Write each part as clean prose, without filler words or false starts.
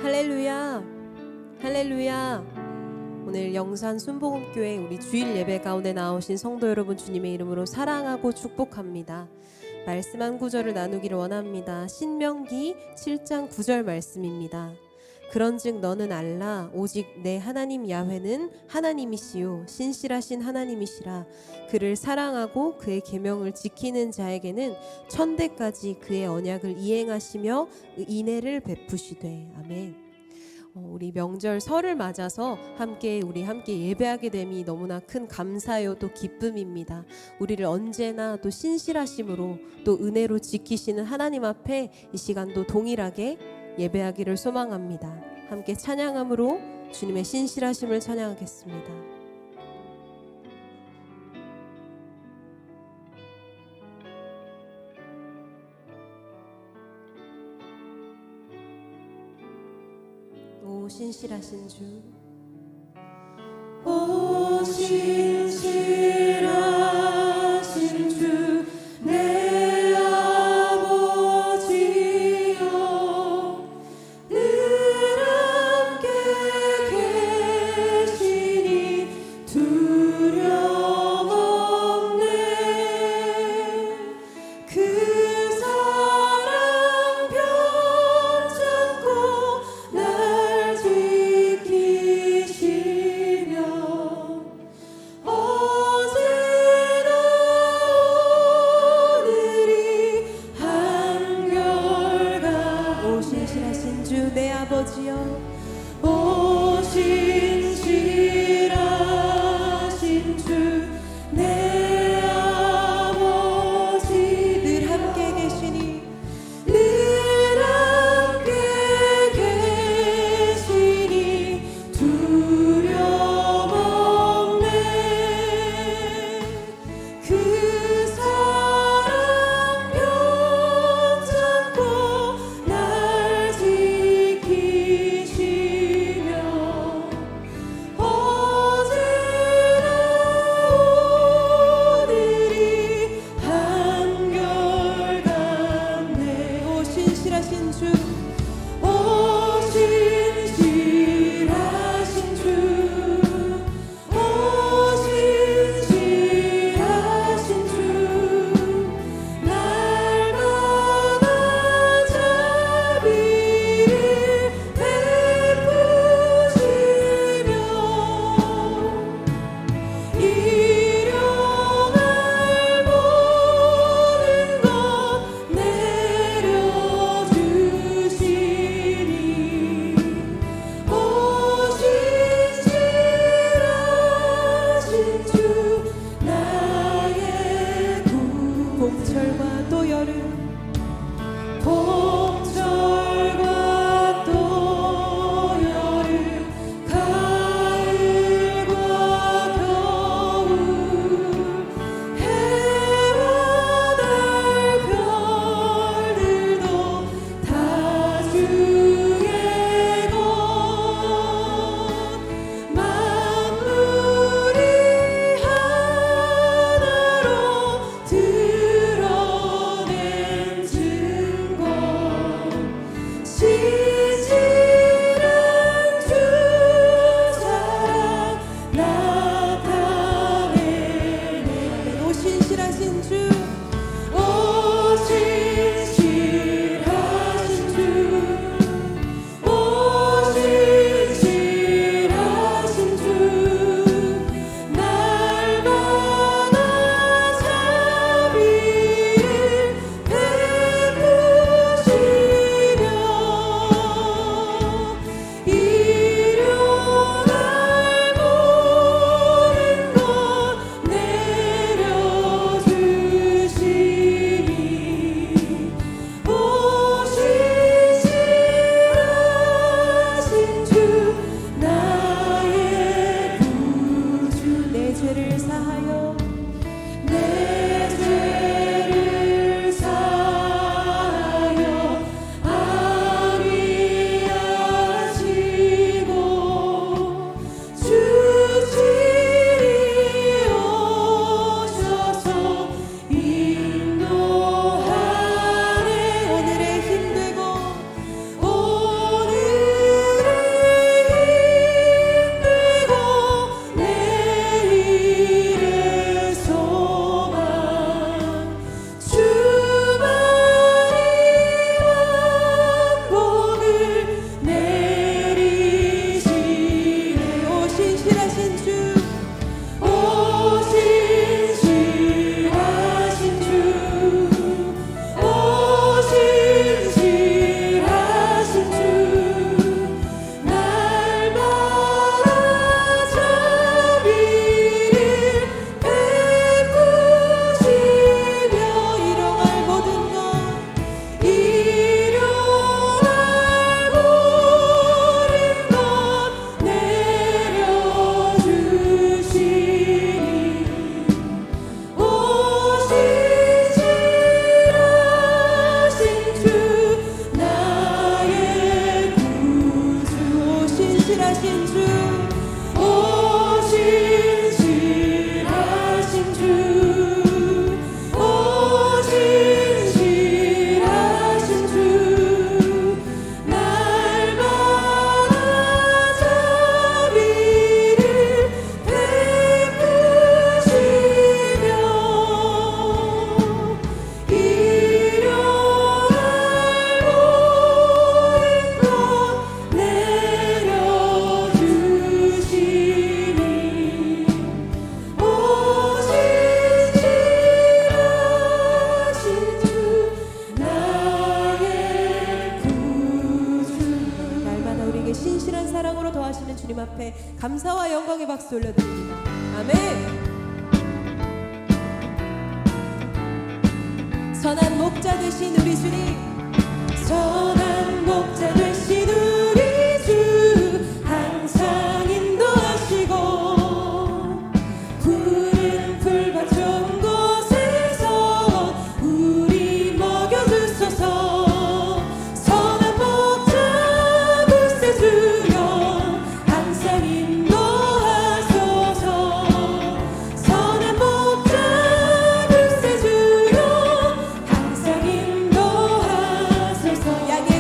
할렐루야, 할렐루야. 오늘 영산 순복음교회 우리 주일 예배 가운데 나오신 성도 여러분, 주님의 이름으로 사랑하고 축복합니다. 말씀 한 구절을 나누기를 원합니다. 신명기 7장 9절 말씀입니다. 그런즉 너는 알라 오직 내 하나님 야훼는 하나님이시요 신실하신 하나님이시라. 그를 사랑하고 그의 계명을 지키는 자에게는 천대까지 그의 언약을 이행하시며 인애를 베푸시되. 아멘. 우리 명절 설을 맞아서 우리 함께 예배하게 됨이 너무나 큰 감사요 또 기쁨입니다. 우리를 언제나 또 신실하심으로 또 은혜로 지키시는 하나님 앞에 이 시간도 동일하게 예배하기를 소망합니다. 함께 찬양함으로 주님의 신실하심을 찬양하겠습니다. 오 신실하신 주, 오 신실하신 주 내 아버지여 늘 함께 계시니 두려움 없네. 그 사랑 편찮고 날 지키시며 어제나 오늘이 한결같. 오 신실하신 주 내 아버지여, 오 신실하신 주 내 아버지 늘 함께 계시니 늘 함께 계시니 두려움 없네. 그 사랑 편찮고 날 지키시며 어제나 오늘이 한결같네. 오 신실하신 주, 오 신실하신 주, 오 신실하신 주, 날마다 자비를 베푸시며 일용할 모든 것 내려주시니 오 신실하신 주 나의 구. 봄철과 또 여름 봄철과 또 여름 가을과 겨울 해와 달 별들도 다 주의 것 만물이 하나로 드러낸 증거 신실한 주 사랑 나타내네. 오 신실하신 주, 오 신실하신 주, 오 신실하신 주, 날마다 자비를 베푸시며 일용할 모든 것 내려주시니 오 신실하신 주 나의 구주. 내 죄를 사하여 내 죄를 사하여 아리하시고 주칠이 오셔서 인도하네. 오늘의 힘되고 오늘 박수 올려드립니다. 아멘. 선한 목자 되신 우리 주님, 선한 목자 되신 우리 주 항상 인도하시고 푸른 풀밭 좋은 곳에서 우리 먹여주소서. 선한 목자 구세주여 항상 인도하소서. 선한 목자 구세주여 항상 인도하소서. 양의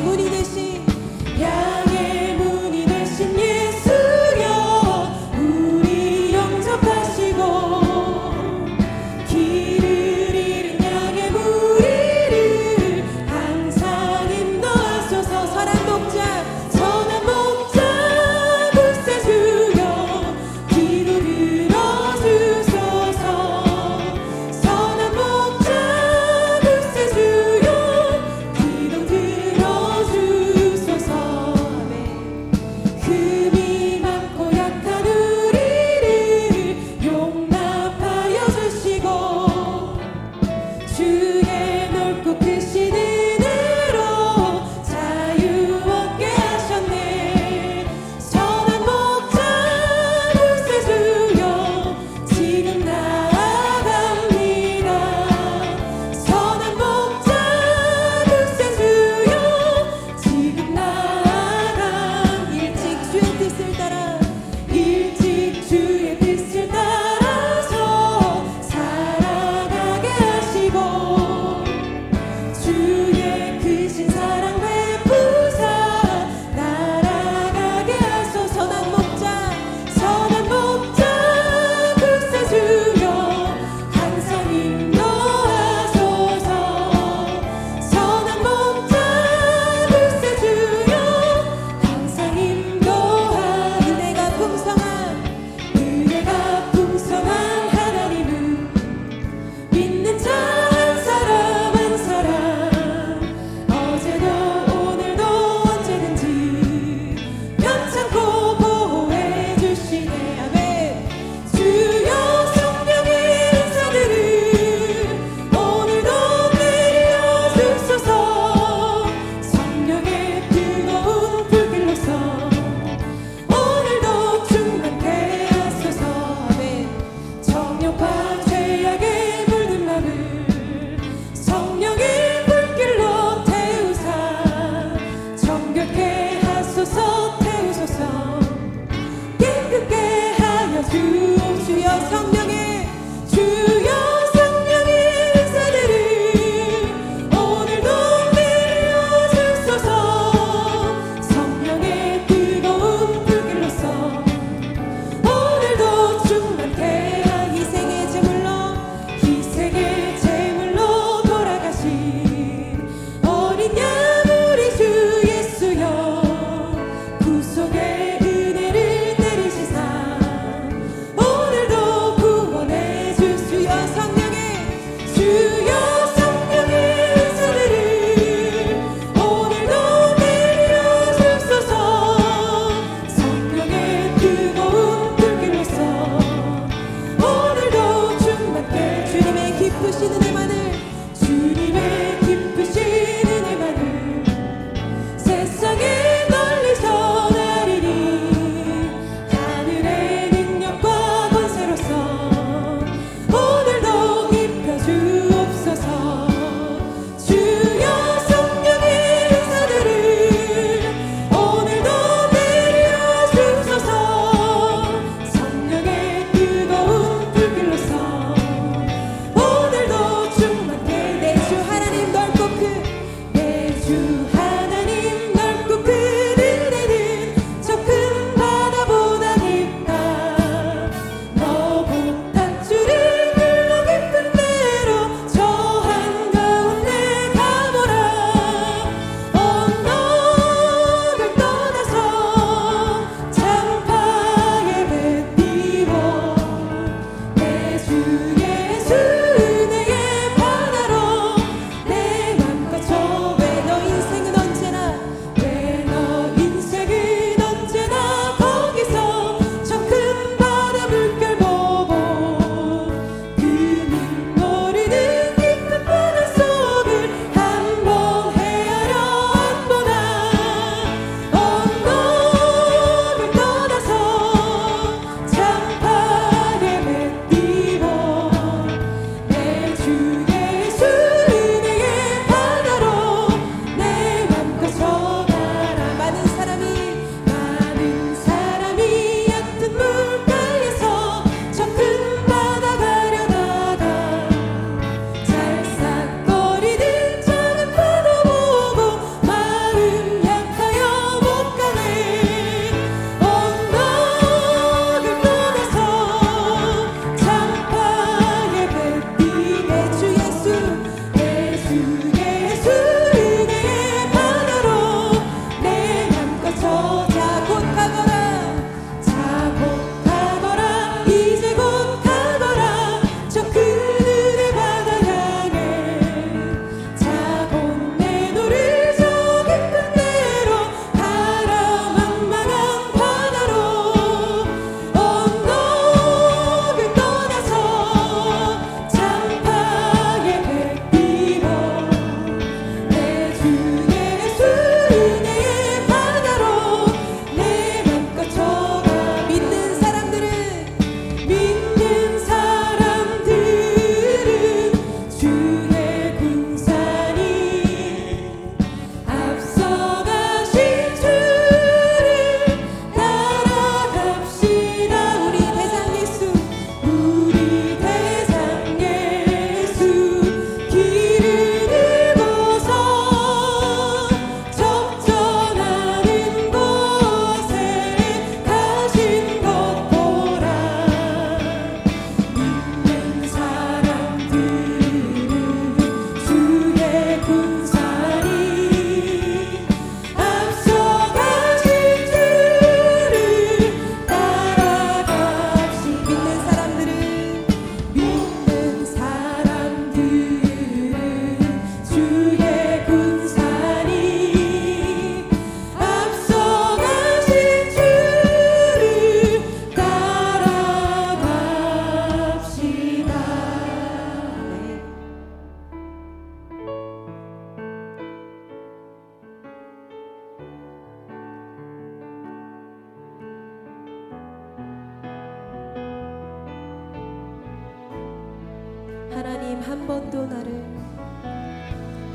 하나님 한 번도 나를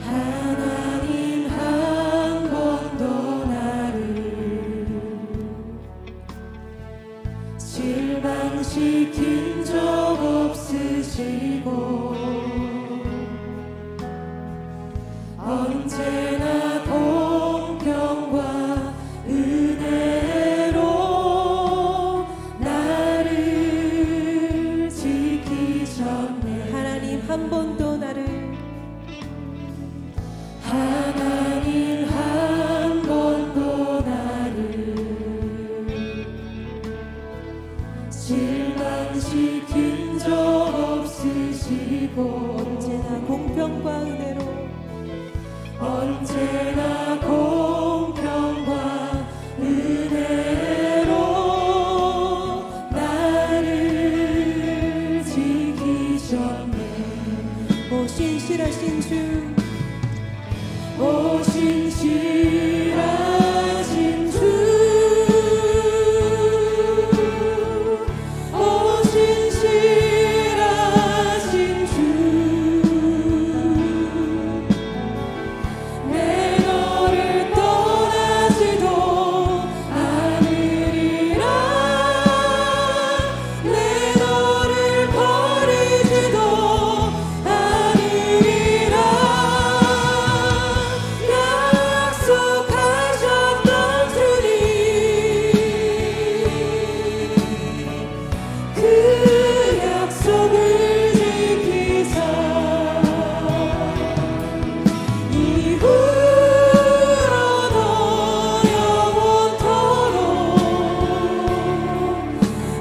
하나님 한 번도 나를 실망시킨 적 없으시고 언제나 공평과 은혜로 나를 지키셨네. 하나님 한 번도 나를 하나님 한 번도 나를 실망시킨 적 없으시고 언제나 공평과 은혜로 언제나 공평과 은혜로 나를 지키셨네. 오 신실하신 주 오 신실하신 주 오 신실하신 주 내 너를 떠나지도 않으리라 내 너를 버리지도 않으리라 약속하셨던 주님 그 약속을 지키사 이후로도 영원토록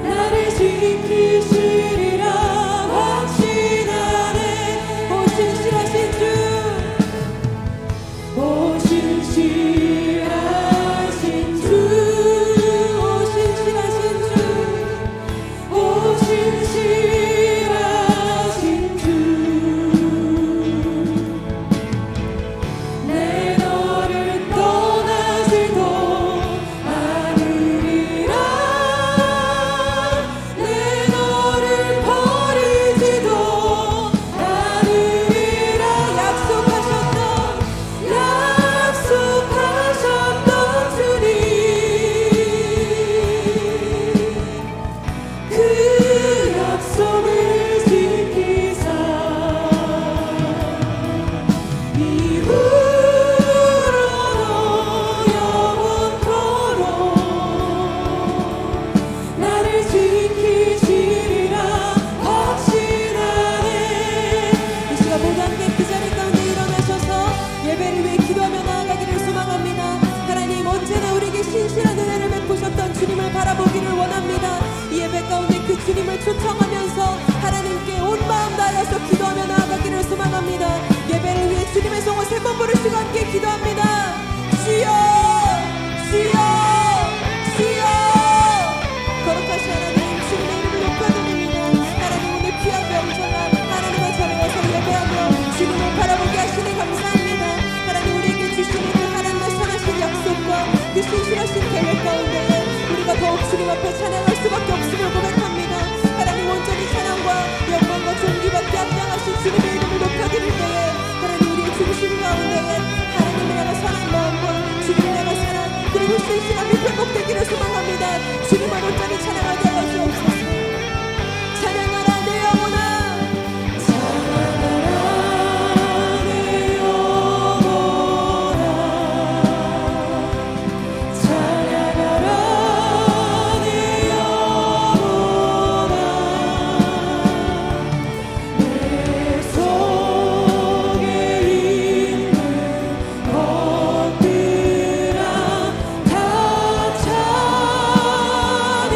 나를 지키시리라 확신하네. 오 신실하신 주 오 신실하신 주 오 신실하신 주 오 신실하신 주 내 너를 떠나지도 않으리라 내 너를 버리지도 않으리라 약속하셨던 주님 그 약속을 지키사 이후로도 영원토록 나를 지키시리라 확신하네. 이 시간 모두 함께 그 자리 가운데 일어나셔서 예배를 위해 기도하며 나아가기를 소망합니다. 하나님 언제나 우리에게 신실한 은혜를 베푸셨던 주님을 바라보기를 원합니다. 이 예배 가운데 그 주님을 초청하면서 하나님께 온 마음 다하여서 기도하며 나아가기를 소망합니다. 예배를 위해 주님의 성을 세 번 부르시고 함께 기도합니다. 주여 주여 주여 거룩하신 하나님 주님의 이름을 높여드립니다. 하나님 오늘 귀한 명절날 하나님의 자리에 서 예배하며 주님을 바라보게 하시니 감사합니다. 하나님 우리에게 주시는 그 하나님의 선하신 약속과 그 신실하신 계획 가운데 우리가 더욱 주님 앞에 찬양할 수밖에 없음을 고백합니다. 하나님 온전히 찬양과 영광과 존귀받게 합당하신 주님의 이름을 높여드릴 때에 하나님 우리의 중심 가운데에 하나님을 향한 선한 마음과 주님을 향한 사랑 그리고 신실함이 회복되기를 소망합니다. 주님을 온전히 찬양하게 하여 주옵소서. 찬양하라 내 영혼아 찬양하라 내 영혼아 찬양하라 내 영혼아 내 속에 있는 것들아 다 찬양하라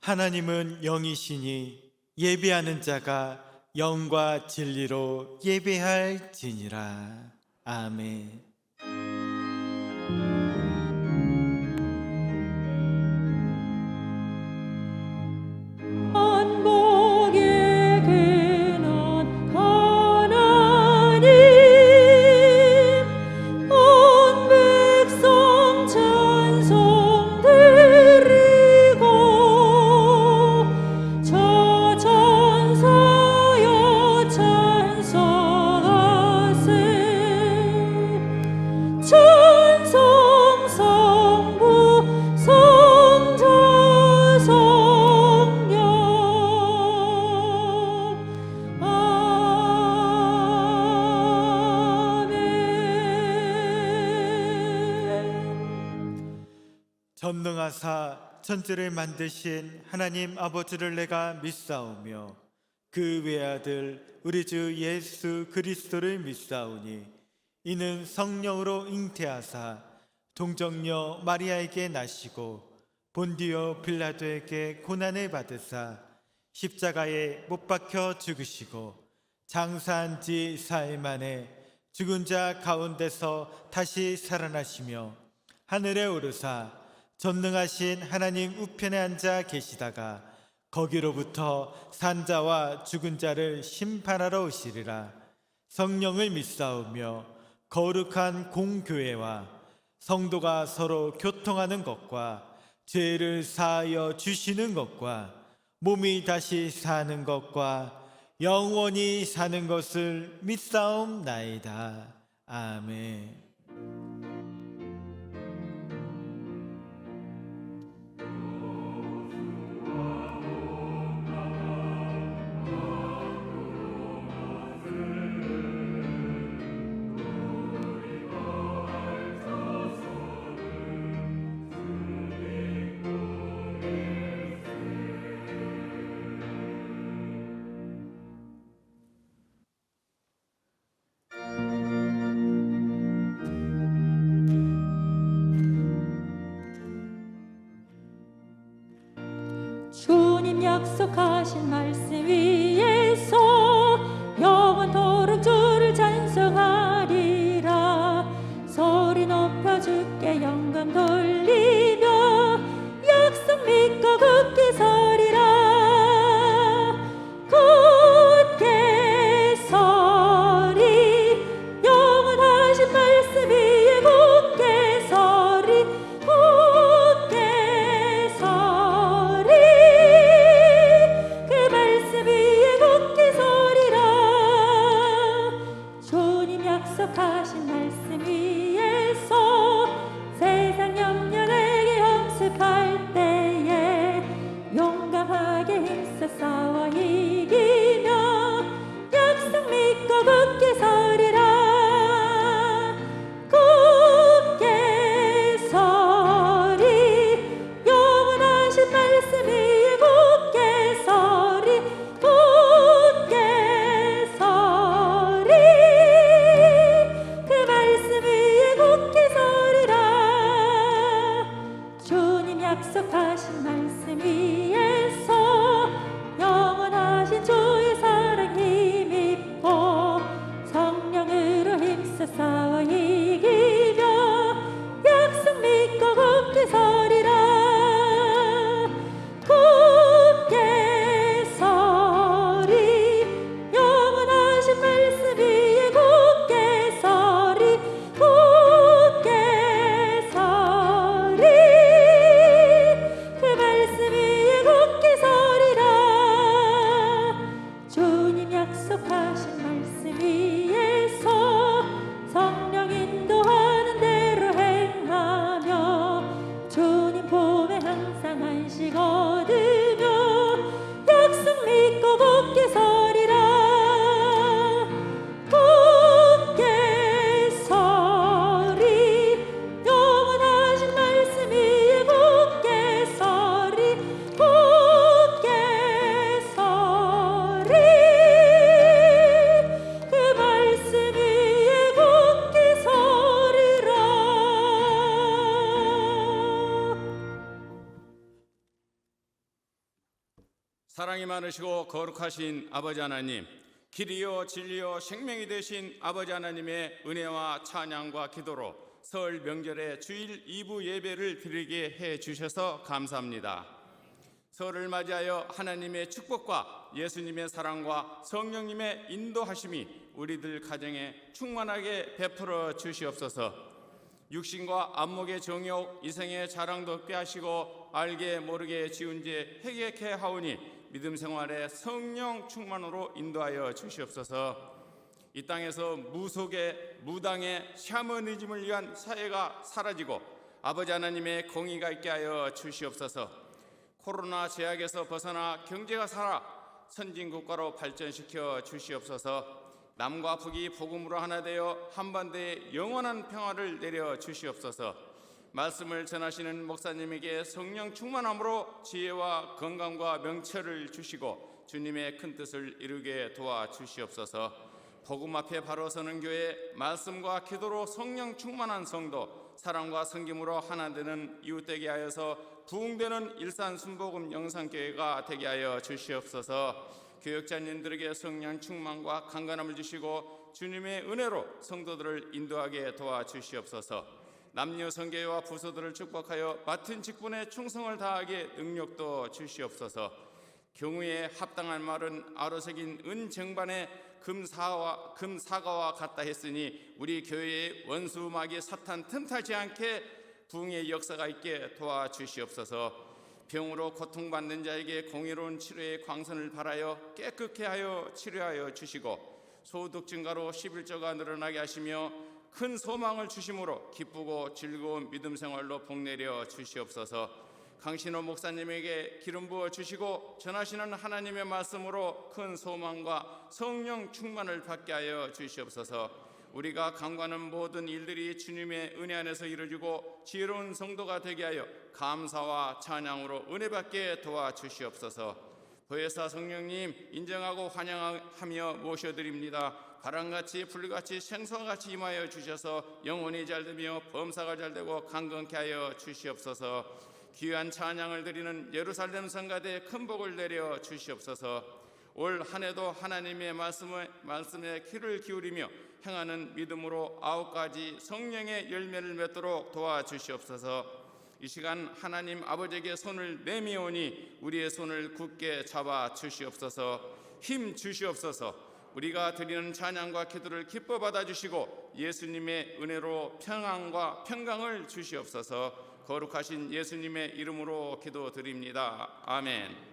하나님은 영이시니 예배하는 자가 영과 진리로 예배할지니라. 아멘. 만복의 근원 하나님 온 백성 찬송 드리고 저 천사여 찬송하세 찬송 성부 성자 성령 아멘. 전능하사 천지를 만드신 하나님 아버지를 내가 믿사오며 그 외아들 우리 주 예수 그리스도를 믿사오니 이는 성령으로 잉태하사 동정녀 마리아에게 나시고 본디오 빌라도에게 고난을 받으사 십자가에 못 박혀 죽으시고 장사한 지 사흘 만에 죽은 자 가운데서 다시 살아나시며 하늘에 오르사 전능하신 하나님 우편에 앉아 계시다가 거기로부터 산자와 죽은 자를 심판하러 오시리라. 성령을 믿사오며 거룩한 공교회와 성도가 서로 교통하는 것과 죄를 사하여 주시는 것과 몸이 다시 사는 것과 영원히 사는 것을 믿사옵나이다. 아멘. 주님 약속하신 말씀 위에서 영원토록 주를 찬송하리라. 소리 높여 주께 영광 돌리며 약속 믿고 굳게 서리라. 굳게 서리 영원하신 말씀 위에 굳게 서리 굳게 서리 그 말씀 위에 굳게 서리라. 주님 약속하신 말씀 위에서 세상 염려 내게 엄습할 때에 용감하게 힘써 싸워 이기며 약속 믿고 굳게 서리라. 굳게 서리 영원하신 말씀 위에 굳게 서리 굳게 서리 그 말씀 위에 굳게 서리라. 주님 약속하신 말씀 위에서 영원하신 주의 사랑 힘입고 성령으로 힘써 싸워 이기며 약속 믿고 굳게 서리라. 굳게 서리 영원하신 말씀 위에 굳게 서리 굳게 서리 그 말씀 위에 굳게 서리라. 주님 약속하신 말씀 위에서 성령 인도하는 대로 행하며 주님 품에 항상 안식 얻으며 약속 믿고 굳게 서리라. 굳게 서리 영원하신 말씀 위에 굳게 서리 굳게 서리 그 말씀 위에 굳게 서리라. 사랑이 많으시고 거룩하신 아버지 하나님, 길이요 진리요 생명이 되신 아버지 하나님의 은혜와 찬양과 기도로 설 명절의 주일 2부 예배를 드리게 해 주셔서 감사합니다. 설을 맞이하여 하나님의 축복과 예수님의 사랑과 성령님의 인도하심이 우리들 가정에 충만하게 베풀어 주시옵소서. 육신과 안목의 정욕, 이생의 자랑도 없게 하시고 알게 모르게 지은 죄 회개케 하오니 믿음 생활에 성령 충만으로 인도하여 주시옵소서. 이 땅에서 무속의 무당의 샤머니즘을 위한 사회가 사라지고 아버지 하나님의 공의가 있게 하여 주시옵소서. 코로나 제약에서 벗어나 경제가 살아 선진국가로 발전시켜 주시옵소서. 남과 북이 복음으로 하나 되어 한반도에 영원한 평화를 내려 주시옵소서. 말씀을 전하시는 목사님에게 성령 충만함으로 지혜와 건강과 명철을 주시고 주님의 큰 뜻을 이루게 도와주시옵소서. 복음 앞에 바로 서는 교회, 말씀과 기도로 성령 충만한 성도, 사랑과 섬김으로 하나 되는 이웃되게 하여서 부흥되는 일산 순복음 영상교회가 되게 하여 주시옵소서. 교역자님들에게 성령 충만과 강건함을 주시고 주님의 은혜로 성도들을 인도하게 도와주시옵소서. 남녀 성교회와 부서들을 축복하여 맡은 직분에 충성을 다하게 능력도 주시옵소서. 경우에 합당한 말은 아로새긴 은쟁반에 금사과와 같다 했으니 우리 교회의 원수 마귀 사탄 틈타지 않게 부흥의 역사가 있게 도와주시옵소서. 병으로 고통받는 자에게 공의로운 치료의 광선을 발하여 깨끗게 하여 치료하여 주시고 소득 증가로 11조가 늘어나게 하시며 큰 소망을 주심으로 기쁘고 즐거운 믿음 생활로 복내려 주시옵소서. 강신호 목사님에게 기름 부어 주시고 전하시는 하나님의 말씀으로 큰 소망과 성령 충만을 받게 하여 주시옵소서. 우리가 강구하는 모든 일들이 주님의 은혜 안에서 이루어지고 지혜로운 성도가 되게 하여 감사와 찬양으로 은혜 받게 도와주시옵소서. 보혜사 성령님 인정하고 환영하며 모셔드립니다. 바람같이 불같이 생수와같이 임하여 주셔서 영혼이 잘되며 범사가 잘되고 강건케 하여 주시옵소서. 귀한 찬양을 드리는 예루살렘 성가대에 큰 복을 내려 주시옵소서. 올 한 해도 하나님의 말씀에 귀를 기울이며 행하는 믿음으로 9가지 성령의 열매를 맺도록 도와주시옵소서. 이 시간 하나님 아버지에게 손을 내미오니 우리의 손을 굳게 잡아 주시옵소서. 힘 주시옵소서. 우리가 드리는 찬양과 기도를 기뻐 받아주시고 예수님의 은혜로 평안과 평강을 주시옵소서. 거룩하신 예수님의 이름으로 기도드립니다. 아멘.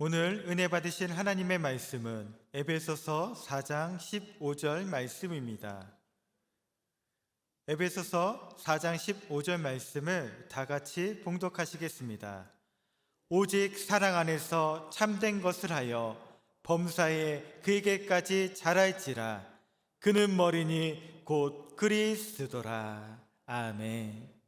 오늘 은혜 받으실 하나님의 말씀은 에베소서 4장 15절 말씀입니다. 에베소서 4장 15절 말씀을 다 같이 봉독하시겠습니다. 오직 사랑 안에서 참된 것을 하여 범사에 그에게까지 자랄지라. 그는 머리니 곧 그리스도라. 아멘.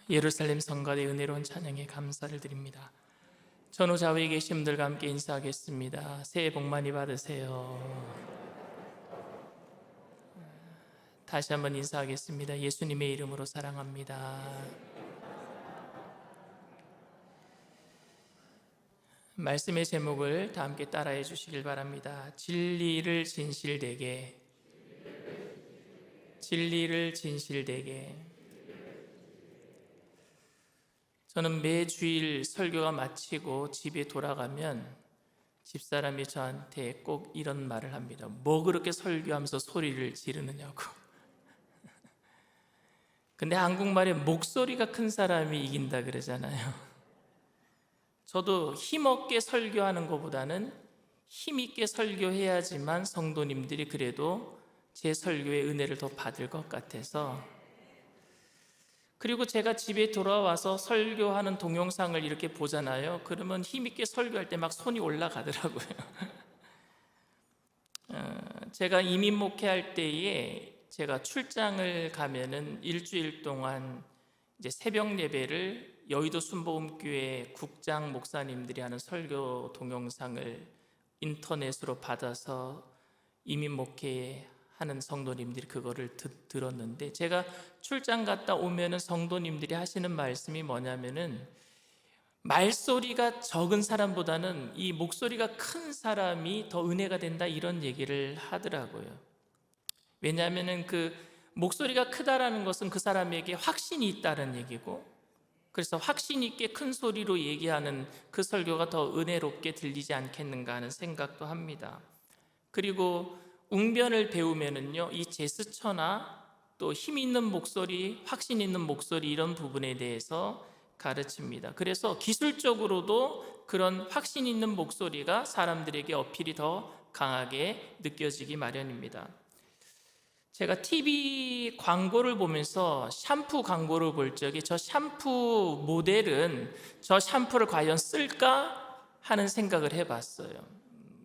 예루살렘 성가대 은혜로운 찬양에 감사를 드립니다. 전후 좌우에 계신 분들과 함께 인사하겠습니다. 새해 복 많이 받으세요. 다시 한번 인사하겠습니다. 예수님의 이름으로 사랑합니다. 말씀의 제목을 다 함께 따라해 주시길 바랍니다. 진리를 진실되게, 진리를 진실되게. 저는 매 주일 설교가 마치고 집에 돌아가면 집사람이 저한테 꼭 이런 말을 합니다. 뭐 그렇게 설교하면서 소리를 지르느냐고. 근데 한국말에 목소리가 큰 사람이 이긴다 그러잖아요. 저도 힘없게 설교하는 것보다는 힘있게 설교해야지만 성도님들이 그래도 제 설교의 은혜를 더 받을 것 같아서, 그리고 제가 집에 돌아와서 설교하는 동영상을 이렇게 보잖아요. 그러면 힘있게 설교할 때 막 손이 올라가더라고요. 제가 이민 목회할 때에 제가 출장을 가면은 일주일 동안 이제 새벽 예배를 여의도 순복음교회 국장 목사님들이 하는 설교 동영상을 인터넷으로 받아서 이민 목회하는 성도님들이 그거를 들었는데, 제가 출장 갔다 오면은 성도님들이 하시는 말씀이 뭐냐면은 말소리가 적은 사람보다는 이 목소리가 큰 사람이 더 은혜가 된다, 이런 얘기를 하더라고요. 왜냐하면은 그 목소리가 크다라는 것은 그 사람에게 확신이 있다는 얘기고, 그래서 확신 있게 큰 소리로 얘기하는 그 설교가 더 은혜롭게 들리지 않겠는가 하는 생각도 합니다. 그리고 웅변을 배우면은요, 이 제스처나 또 힘 있는 목소리, 확신 있는 목소리, 이런 부분에 대해서 가르칩니다. 그래서 기술적으로도 그런 확신 있는 목소리가 사람들에게 어필이 더 강하게 느껴지기 마련입니다. 제가 TV 광고를 보면서 샴푸 광고를 볼 적에 저 샴푸 모델은 저 샴푸를 과연 쓸까 하는 생각을 해봤어요.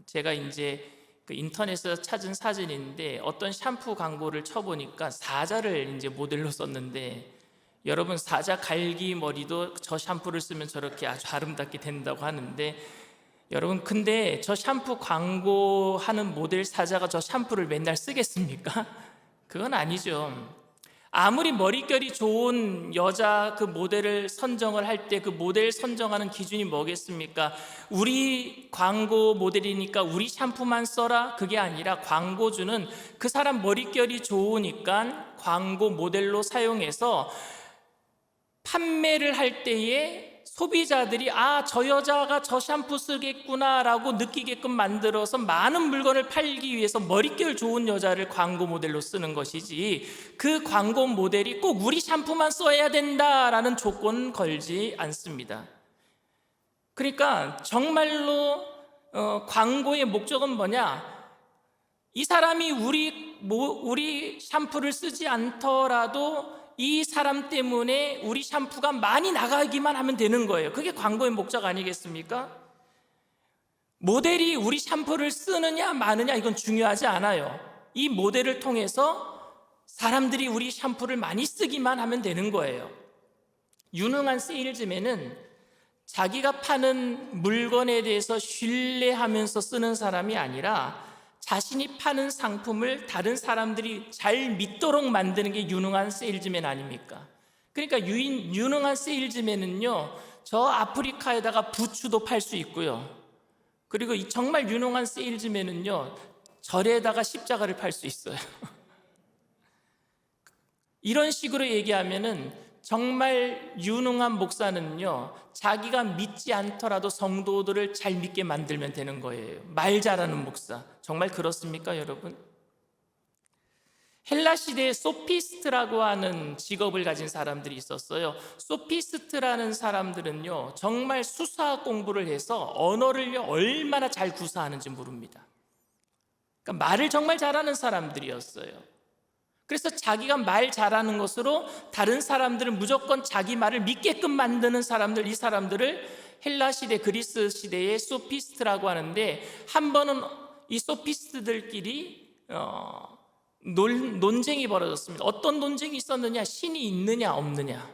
제가 이제 그 인터넷에서 찾은 사진인데 어떤 샴푸 광고를 쳐보니까 사자를 이제 모델로 썼는데, 여러분 사자 갈기 머리도 저 샴푸를 쓰면 저렇게 아주 아름답게 된다고 하는데, 여러분 근데 저 샴푸 광고하는 모델 사자가 저 샴푸를 맨날 쓰겠습니까? 그건 아니죠. 아무리 머릿결이 좋은 여자 그 모델을 선정을 할 때 그 모델 선정하는 기준이 뭐겠습니까? 우리 광고 모델이니까 우리 샴푸만 써라, 그게 아니라 광고주는 그 사람 머릿결이 좋으니까 광고 모델로 사용해서 판매를 할 때에 소비자들이 저 여자가 저 샴푸 쓰겠구나 라고 느끼게끔 만들어서 많은 물건을 팔기 위해서 머릿결 좋은 여자를 광고 모델로 쓰는 것이지, 그 광고 모델이 꼭 우리 샴푸만 써야 된다라는 조건은 걸지 않습니다. 그러니까 정말로 광고의 목적은 뭐냐? 이 사람이 우리 샴푸를 쓰지 않더라도 이 사람 때문에 우리 샴푸가 많이 나가기만 하면 되는 거예요. 그게 광고의 목적 아니겠습니까? 모델이 우리 샴푸를 쓰느냐 마느냐 이건 중요하지 않아요. 이 모델을 통해서 사람들이 우리 샴푸를 많이 쓰기만 하면 되는 거예요. 유능한 세일즈맨은 자기가 파는 물건에 대해서 신뢰하면서 쓰는 사람이 아니라 자신이 파는 상품을 다른 사람들이 잘 믿도록 만드는 게 유능한 세일즈맨 아닙니까? 그러니까 유능한 세일즈맨은요, 저 아프리카에다가 부추도 팔 수 있고요, 그리고 정말 유능한 세일즈맨은요, 절에다가 십자가를 팔 수 있어요. 이런 식으로 얘기하면은 정말 유능한 목사는요, 자기가 믿지 않더라도 성도들을 잘 믿게 만들면 되는 거예요. 말 잘하는 목사. 정말 그렇습니까, 여러분? 헬라 시대에 소피스트라고 하는 직업을 가진 사람들이 있었어요. 소피스트라는 사람들은요, 정말 수사 공부를 해서 언어를요 얼마나 잘 구사하는지 모릅니다. 그러니까 말을 정말 잘하는 사람들이었어요. 그래서 자기가 말 잘하는 것으로 다른 사람들은 무조건 자기 말을 믿게끔 만드는 사람들, 이 사람들을 헬라 시대, 그리스 시대의 소피스트라고 하는데, 한 번은 이 소피스트들끼리 논쟁이 벌어졌습니다. 어떤 논쟁이 있었느냐? 신이 있느냐 없느냐.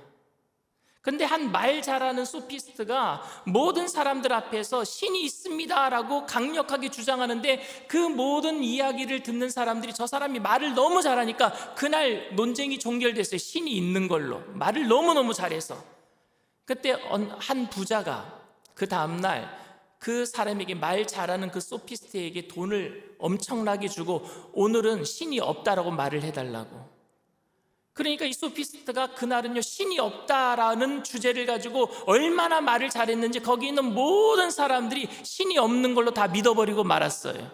근데 한 말 잘하는 소피스트가 모든 사람들 앞에서 신이 있습니다라고 강력하게 주장하는데 그 모든 이야기를 듣는 사람들이 저 사람이 말을 너무 잘하니까 그날 논쟁이 종결됐어요. 신이 있는 걸로. 말을 너무너무 잘해서. 그때 한 부자가 그 다음날 그 사람에게 말 잘하는 그 소피스트에게 돈을 엄청나게 주고 오늘은 신이 없다라고 말을 해달라고. 그러니까 이 소피스트가 그날은요 신이 없다라는 주제를 가지고 얼마나 말을 잘했는지 거기 있는 모든 사람들이 신이 없는 걸로 다 믿어버리고 말았어요.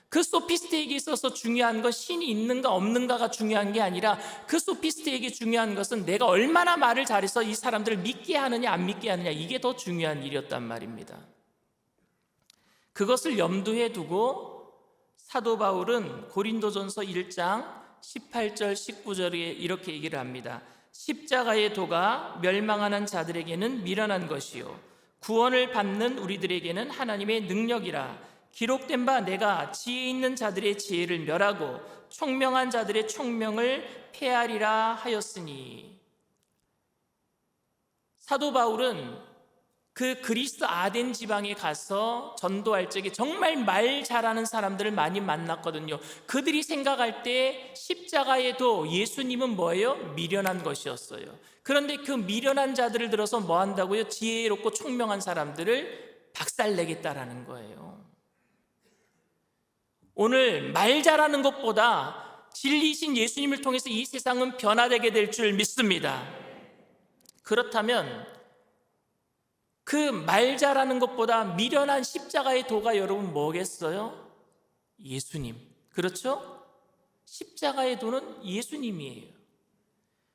그 소피스트에게 있어서 중요한 건 신이 있는가 없는가가 중요한 게 아니라 그 소피스트에게 중요한 것은 내가 얼마나 말을 잘해서 이 사람들을 믿게 하느냐 안 믿게 하느냐, 이게 더 중요한 일이었단 말입니다. 그것을 염두에 두고 사도 바울은 고린도전서 1장 18절 19절에 이렇게 얘기를 합니다. 십자가의 도가 멸망하는 자들에게는 미련한 것이요 구원을 받는 우리들에게는 하나님의 능력이라. 기록된 바 내가 지혜 있는 자들의 지혜를 멸하고 총명한 자들의 총명을 폐하리라 하였으니. 사도 바울은 그 그리스 아덴 지방에 가서 전도할 적에 정말 말 잘하는 사람들을 많이 만났거든요. 그들이 생각할 때 십자가에도 예수님은 뭐예요? 미련한 것이었어요. 그런데 그 미련한 자들을 들어서 뭐 한다고요? 지혜롭고 총명한 사람들을 박살내겠다라는 거예요. 오늘 말 잘하는 것보다 진리이신 예수님을 통해서 이 세상은 변화되게 될 줄 믿습니다. 그렇다면 그 말 잘하는 것보다 미련한 십자가의 도가 여러분 뭐겠어요? 예수님. 그렇죠? 십자가의 도는 예수님이에요.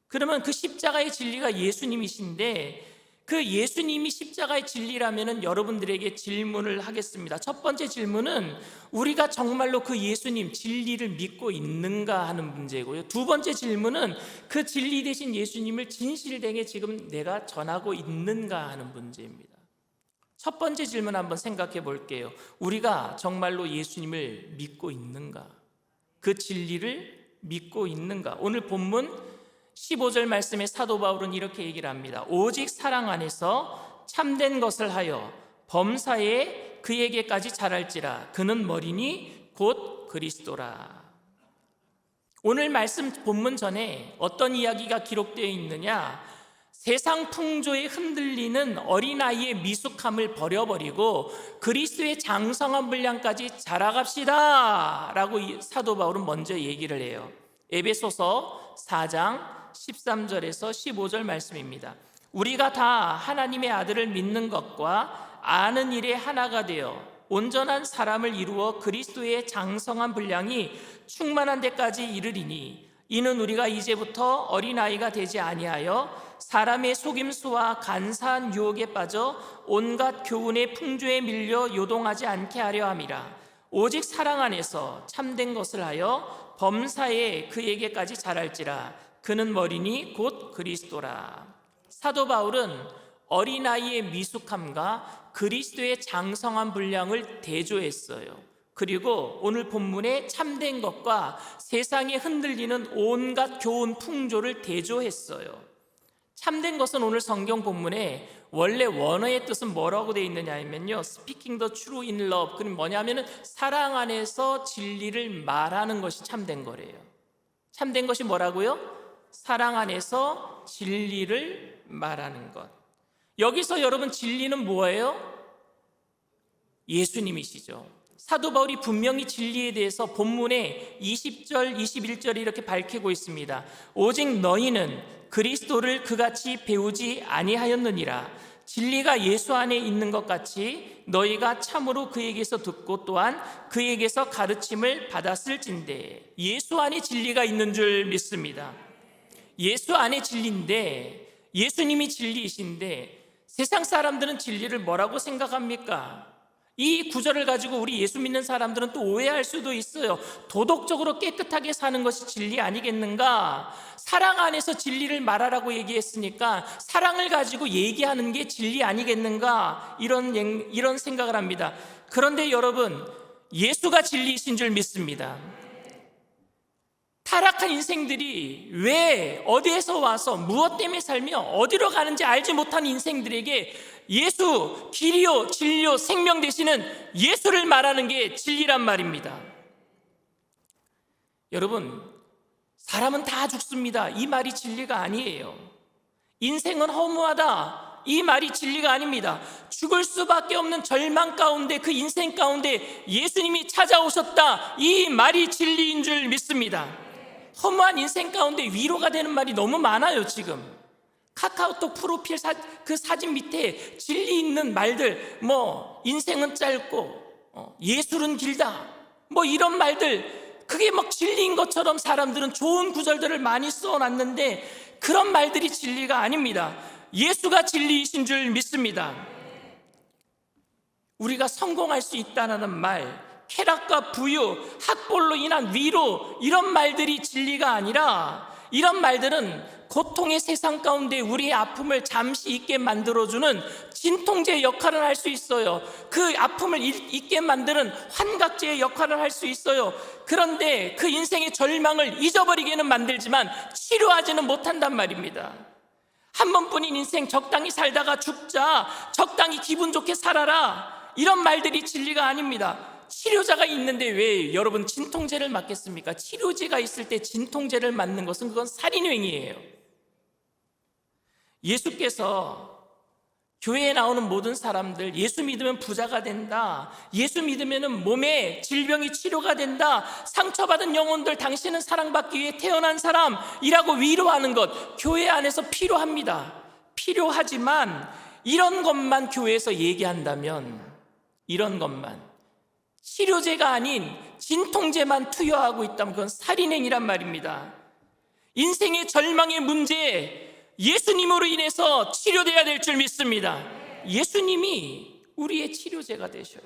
그러면 그 십자가의 진리가 예수님이신데 그 예수님이 십자가의 진리라면 여러분들에게 질문을 하겠습니다. 첫 번째 질문은 우리가 정말로 그 예수님 진리를 믿고 있는가 하는 문제고요. 두 번째 질문은 그 진리 되신 예수님을 진실되게 지금 내가 전하고 있는가 하는 문제입니다. 첫 번째 질문 한번 생각해 볼게요. 우리가 정말로 예수님을 믿고 있는가? 그 진리를 믿고 있는가? 오늘 본문 15절 말씀에 사도 바울은 이렇게 얘기를 합니다. 오직 사랑 안에서 참된 것을 하여 범사에 그에게까지 자랄지라. 그는 머리니 곧 그리스도라. 오늘 말씀 본문 전에 어떤 이야기가 기록되어 있느냐? 세상 풍조에 흔들리는 어린아이의 미숙함을 버려버리고 그리스도의 장성한 분량까지 자라갑시다 라고 사도 바울은 먼저 얘기를 해요. 에베소서 4장 13절에서 15절 말씀입니다. 우리가 다 하나님의 아들을 믿는 것과 아는 일에 하나가 되어 온전한 사람을 이루어 그리스도의 장성한 분량이 충만한 데까지 이르리니 이는 우리가 이제부터 어린아이가 되지 아니하여 사람의 속임수와 간사한 유혹에 빠져 온갖 교훈의 풍조에 밀려 요동하지 않게 하려 함이라. 오직 사랑 안에서 참된 것을 하여 범사에 그에게까지 자랄지라. 그는 머리니 곧 그리스도라. 사도 바울은 어린아이의 미숙함과 그리스도의 장성한 분량을 대조했어요. 그리고 오늘 본문에 참된 것과 세상에 흔들리는 온갖 교훈 풍조를 대조했어요. 참된 것은 오늘 성경 본문에 원래 원어의 뜻은 뭐라고 되어 있느냐 하면요, Speaking the true in love. 그럼 뭐냐면은 사랑 안에서 진리를 말하는 것이 참된 거래요. 참된 것이 뭐라고요? 사랑 안에서 진리를 말하는 것. 여기서 여러분 진리는 뭐예요? 예수님이시죠. 사도 바울이 분명히 진리에 대해서 본문에 20절, 21절에 이렇게 밝히고 있습니다. 오직 너희는 그리스도를 그같이 배우지 아니하였느니라. 진리가 예수 안에 있는 것 같이 너희가 참으로 그에게서 듣고 또한 그에게서 가르침을 받았을진대. 예수 안에 진리가 있는 줄 믿습니다. 예수 안에 진리인데, 예수님이 진리이신데 세상 사람들은 진리를 뭐라고 생각합니까? 이 구절을 가지고 우리 예수 믿는 사람들은 또 오해할 수도 있어요. 도덕적으로 깨끗하게 사는 것이 진리 아니겠는가? 사랑 안에서 진리를 말하라고 얘기했으니까 사랑을 가지고 얘기하는 게 진리 아니겠는가? 이런 생각을 합니다. 그런데 여러분, 예수가 진리이신 줄 믿습니다. 타락한 타락한 인생들이 왜 어디에서 와서 무엇 때문에 살며 어디로 가는지 알지 못한 인생들에게 예수, 길이요 진리요 생명 되시는 예수를 말하는 게 진리란 말입니다. 여러분, 사람은 다 죽습니다. 이 말이 진리가 아니에요. 인생은 허무하다. 이 말이 진리가 아닙니다. 죽을 수밖에 없는 절망 가운데, 그 인생 가운데 예수님이 찾아오셨다. 이 말이 진리인 줄 믿습니다. 허무한 인생 가운데 위로가 되는 말이 너무 많아요. 지금 카카오톡 프로필 그 사진 밑에 진리 있는 말들, 뭐 인생은 짧고 예술은 길다, 뭐 이런 말들, 그게 막 진리인 것처럼 사람들은 좋은 구절들을 많이 써놨는데 그런 말들이 진리가 아닙니다. 예수가 진리이신 줄 믿습니다. 우리가 성공할 수 있다는 말, 쾌락과 부유, 학벌로 인한 위로, 이런 말들이 진리가 아니라, 이런 말들은 고통의 세상 가운데 우리의 아픔을 잠시 잊게 만들어주는 진통제 역할을 할 수 있어요. 그 아픔을 잊게 만드는 환각제의 역할을 할 수 있어요. 그런데 그 인생의 절망을 잊어버리게는 만들지만 치료하지는 못한단 말입니다. 한 번뿐인 인생 적당히 살다가 죽자, 적당히 기분 좋게 살아라, 이런 말들이 진리가 아닙니다. 치료자가 있는데 왜 여러분 진통제를 맞겠습니까? 치료제가 있을 때 진통제를 맞는 것은 그건 살인행위예요. 예수께서 교회에 나오는 모든 사람들, 예수 믿으면 부자가 된다, 예수 믿으면 몸에 질병이 치료가 된다, 상처받은 영혼들 당신은 사랑받기 위해 태어난 사람이라고 위로하는 것, 교회 안에서 필요합니다. 필요하지만 이런 것만 교회에서 얘기한다면, 이런 것만, 치료제가 아닌 진통제만 투여하고 있다면 그건 살인행위란 말입니다. 인생의 절망의 문제, 예수님으로 인해서 치료돼야 될 줄 믿습니다. 예수님이 우리의 치료제가 되셔요.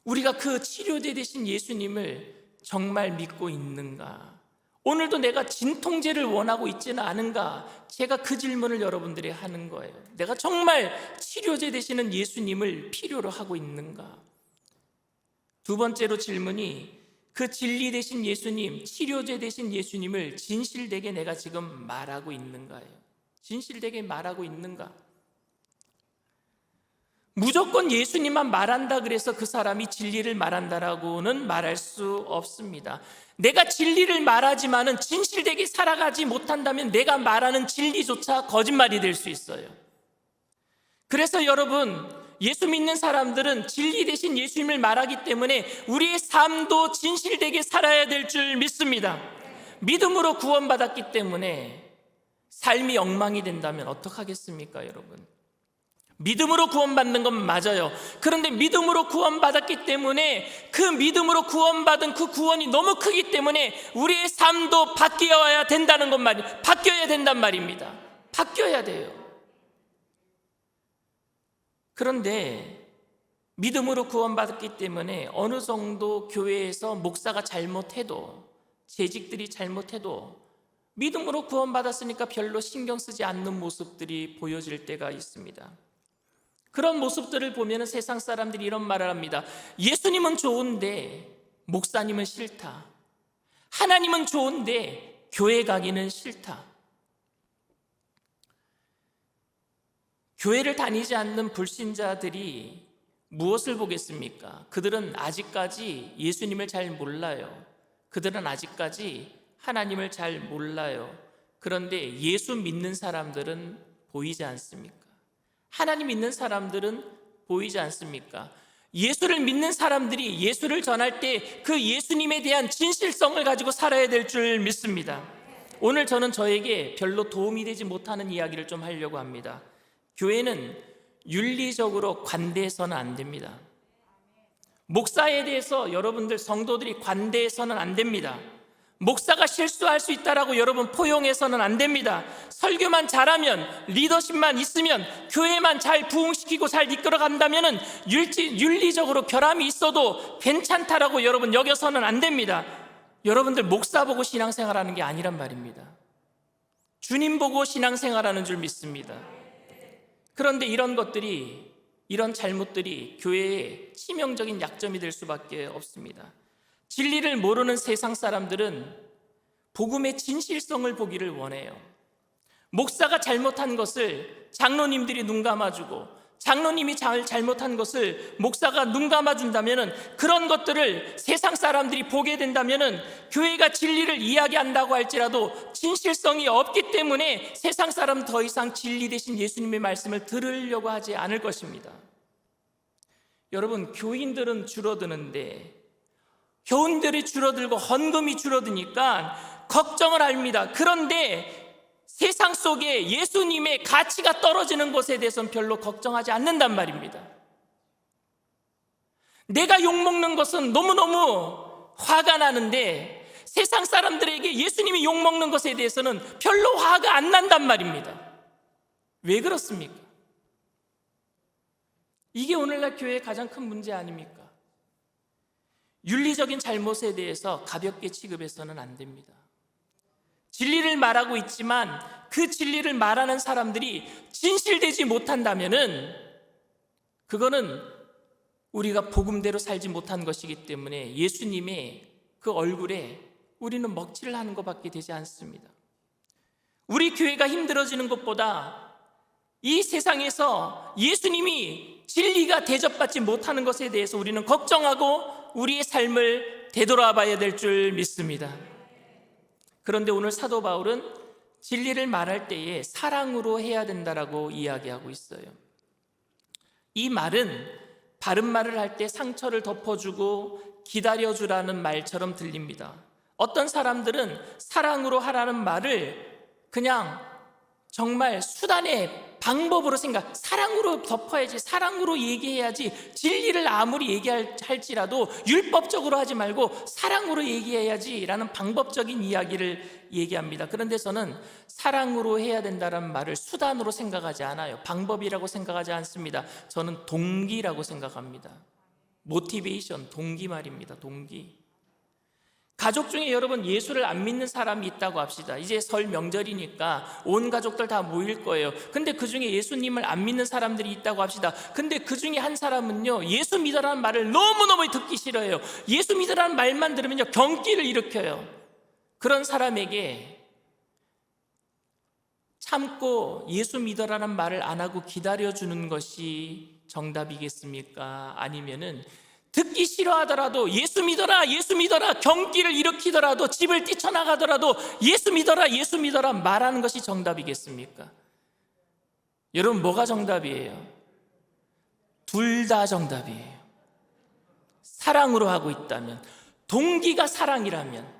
우리가 그 치료제 되신 예수님을 정말 믿고 있는가? 오늘도 내가 진통제를 원하고 있지는 않은가? 제가 그 질문을 여러분들이 하는 거예요. 내가 정말 치료제 되시는 예수님을 필요로 하고 있는가? 두 번째로 질문이, 그 진리 되신 예수님, 치료제 되신 예수님을 진실되게 내가 지금 말하고 있는가요? 진실되게 말하고 있는가? 무조건 예수님만 말한다 그래서 그 사람이 진리를 말한다라고는 말할 수 없습니다. 내가 진리를 말하지만은 진실되게 살아가지 못한다면 내가 말하는 진리조차 거짓말이 될 수 있어요. 그래서 여러분, 예수 믿는 사람들은 진리 대신 예수님을 말하기 때문에 우리의 삶도 진실되게 살아야 될 줄 믿습니다. 믿음으로 구원받았기 때문에 삶이 엉망이 된다면 어떡하겠습니까, 여러분? 믿음으로 구원받는 건 맞아요. 그런데 믿음으로 구원받았기 때문에 그 믿음으로 구원받은 그 구원이 너무 크기 때문에 우리의 삶도 바뀌어야 된다는 것 말이에요. 바뀌어야 된단 말입니다. 바뀌어야 돼요. 그런데 믿음으로 구원받았기 때문에 어느 정도 교회에서 목사가 잘못해도, 재직들이 잘못해도 믿음으로 구원받았으니까 별로 신경 쓰지 않는 모습들이 보여질 때가 있습니다. 그런 모습들을 보면 세상 사람들이 이런 말을 합니다. 예수님은 좋은데 목사님은 싫다. 하나님은 좋은데 교회 가기는 싫다. 교회를 다니지 않는 불신자들이 무엇을 보겠습니까? 그들은 아직까지 예수님을 잘 몰라요. 그들은 아직까지 하나님을 잘 몰라요. 그런데 예수 믿는 사람들은 보이지 않습니까? 하나님 믿는 사람들은 보이지 않습니까? 예수를 믿는 사람들이 예수를 전할 때 그 예수님에 대한 진실성을 가지고 살아야 될 줄 믿습니다. 오늘 저는 저에게 별로 도움이 되지 못하는 이야기를 좀 하려고 합니다. 교회는 윤리적으로 관대해서는 안 됩니다. 목사에 대해서 여러분들 성도들이 관대해서는 안 됩니다. 목사가 실수할 수 있다라고 여러분 포용해서는 안 됩니다. 설교만 잘하면, 리더십만 있으면, 교회만 잘 부흥시키고 잘 이끌어간다면 윤리적으로 결함이 있어도 괜찮다라고 여러분 여겨서는 안 됩니다. 여러분들 목사 보고 신앙생활하는 게 아니란 말입니다. 주님 보고 신앙생활하는 줄 믿습니다. 그런데 이런 것들이, 이런 잘못들이 교회의 치명적인 약점이 될 수밖에 없습니다. 진리를 모르는 세상 사람들은 복음의 진실성을 보기를 원해요. 목사가 잘못한 것을 장로님들이 눈 감아주고, 장로님이 잘못한 것을 목사가 눈 감아준다면, 그런 것들을 세상 사람들이 보게 된다면 교회가 진리를 이야기한다고 할지라도 진실성이 없기 때문에 세상 사람은 더 이상 진리 대신 예수님의 말씀을 들으려고 하지 않을 것입니다. 여러분, 교인들은 줄어드는데, 교인들이 줄어들고 헌금이 줄어드니까 걱정을 합니다. 그런데 세상 속에 예수님의 가치가 떨어지는 것에 대해서는 별로 걱정하지 않는단 말입니다. 내가 욕먹는 것은 너무너무 화가 나는데 세상 사람들에게 예수님이 욕먹는 것에 대해서는 별로 화가 안 난단 말입니다. 왜 그렇습니까? 이게 오늘날 교회의 가장 큰 문제 아닙니까? 윤리적인 잘못에 대해서 가볍게 취급해서는 안 됩니다. 진리를 말하고 있지만 그 진리를 말하는 사람들이 진실되지 못한다면은 그거는 우리가 복음대로 살지 못한 것이기 때문에 예수님의 그 얼굴에 우리는 먹칠을 하는 것밖에 되지 않습니다. 우리 교회가 힘들어지는 것보다 이 세상에서 예수님이 진리가 대접받지 못하는 것에 대해서 우리는 걱정하고 우리의 삶을 되돌아 봐야 될 줄 믿습니다. 그런데 오늘 사도 바울은 진리를 말할 때에 사랑으로 해야 된다라고 이야기하고 있어요. 이 말은 바른 말을 할 때 상처를 덮어주고 기다려주라는 말처럼 들립니다. 어떤 사람들은 사랑으로 하라는 말을 그냥 정말 수단의 방법으로 사랑으로 덮어야지, 사랑으로 얘기해야지, 진리를 아무리 얘기할지라도 율법적으로 하지 말고 사랑으로 얘기해야지 라는 방법적인 이야기를 얘기합니다. 그런데 저는 사랑으로 해야 된다는 말을 수단으로 생각하지 않아요. 방법이라고 생각하지 않습니다. 저는 동기라고 생각합니다. 모티베이션, 동기 말입니다. 동기. 가족 중에 여러분 예수를 안 믿는 사람이 있다고 합시다. 이제 설 명절이니까 온 가족들 다 모일 거예요. 근데 그 중에 예수님을 안 믿는 사람들이 있다고 합시다. 근데 그 중에 한 사람은요, 예수 믿으라는 말을 너무너무 듣기 싫어해요. 예수 믿으라는 말만 들으면요 경기를 일으켜요. 그런 사람에게 참고 예수 믿으라는 말을 안 하고 기다려주는 것이 정답이겠습니까? 아니면은 듣기 싫어하더라도 예수 믿어라, 예수 믿어라, 경기를 일으키더라도 집을 뛰쳐나가더라도 예수 믿어라, 예수 믿어라 말하는 것이 정답이겠습니까? 여러분, 뭐가 정답이에요? 둘 다 정답이에요. 사랑으로 하고 있다면, 동기가 사랑이라면,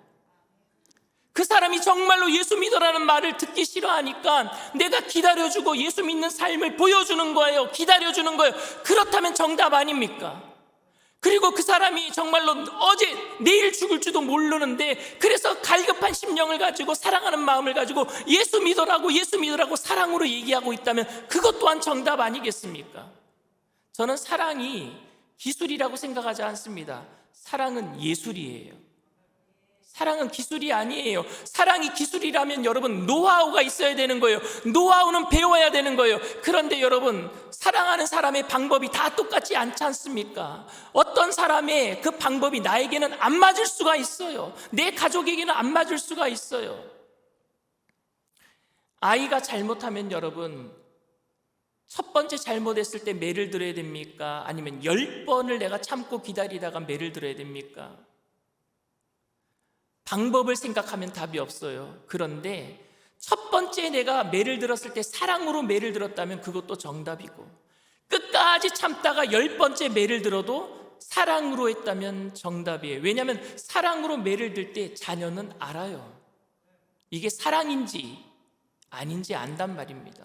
그 사람이 정말로 예수 믿어라는 말을 듣기 싫어하니까 내가 기다려주고 예수 믿는 삶을 보여주는 거예요. 기다려주는 거예요. 그렇다면 정답 아닙니까? 그리고 그 사람이 정말로 어제 내일 죽을지도 모르는데 그래서 갈급한 심령을 가지고 사랑하는 마음을 가지고 예수 믿으라고 사랑으로 얘기하고 있다면 그것 또한 정답 아니겠습니까? 저는 사랑이 기술이라고 생각하지 않습니다. 사랑은 예술이에요. 사랑은 기술이 아니에요. 사랑이 기술이라면 여러분 노하우가 있어야 되는 거예요. 노하우는 배워야 되는 거예요. 그런데 여러분, 사랑하는 사람의 방법이 다 똑같지 않지 않습니까? 어떤 사람의 그 방법이 나에게는 안 맞을 수가 있어요. 내 가족에게는 안 맞을 수가 있어요. 아이가 잘못하면 여러분, 첫 번째 잘못했을 때 매를 들어야 됩니까? 아니면 10번을 내가 참고 기다리다가 매를 들어야 됩니까? 방법을 생각하면 답이 없어요. 그런데 첫 번째 내가 매를 들었을 때 사랑으로 매를 들었다면 그것도 정답이고, 끝까지 참다가 10번째 매를 들어도 사랑으로 했다면 정답이에요. 왜냐하면 사랑으로 매를 들 때 자녀는 알아요. 이게 사랑인지 아닌지 안단 말입니다.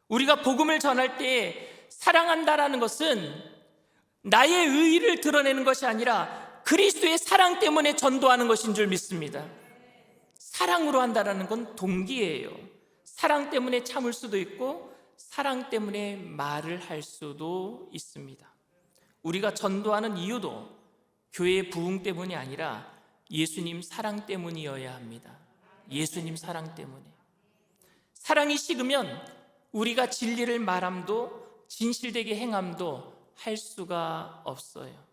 우리가 복음을 전할 때 사랑한다라는 것은 나의 의의를 드러내는 것이 아니라 그리스도의 사랑 때문에 전도하는 것인 줄 믿습니다. 사랑으로 한다는 건 동기예요. 사랑 때문에 참을 수도 있고 사랑 때문에 말을 할 수도 있습니다. 우리가 전도하는 이유도 교회의 부흥 때문이 아니라 예수님 사랑 때문이어야 합니다. 예수님 사랑 때문에. 사랑이 식으면 우리가 진리를 말함도 진실되게 행함도 할 수가 없어요.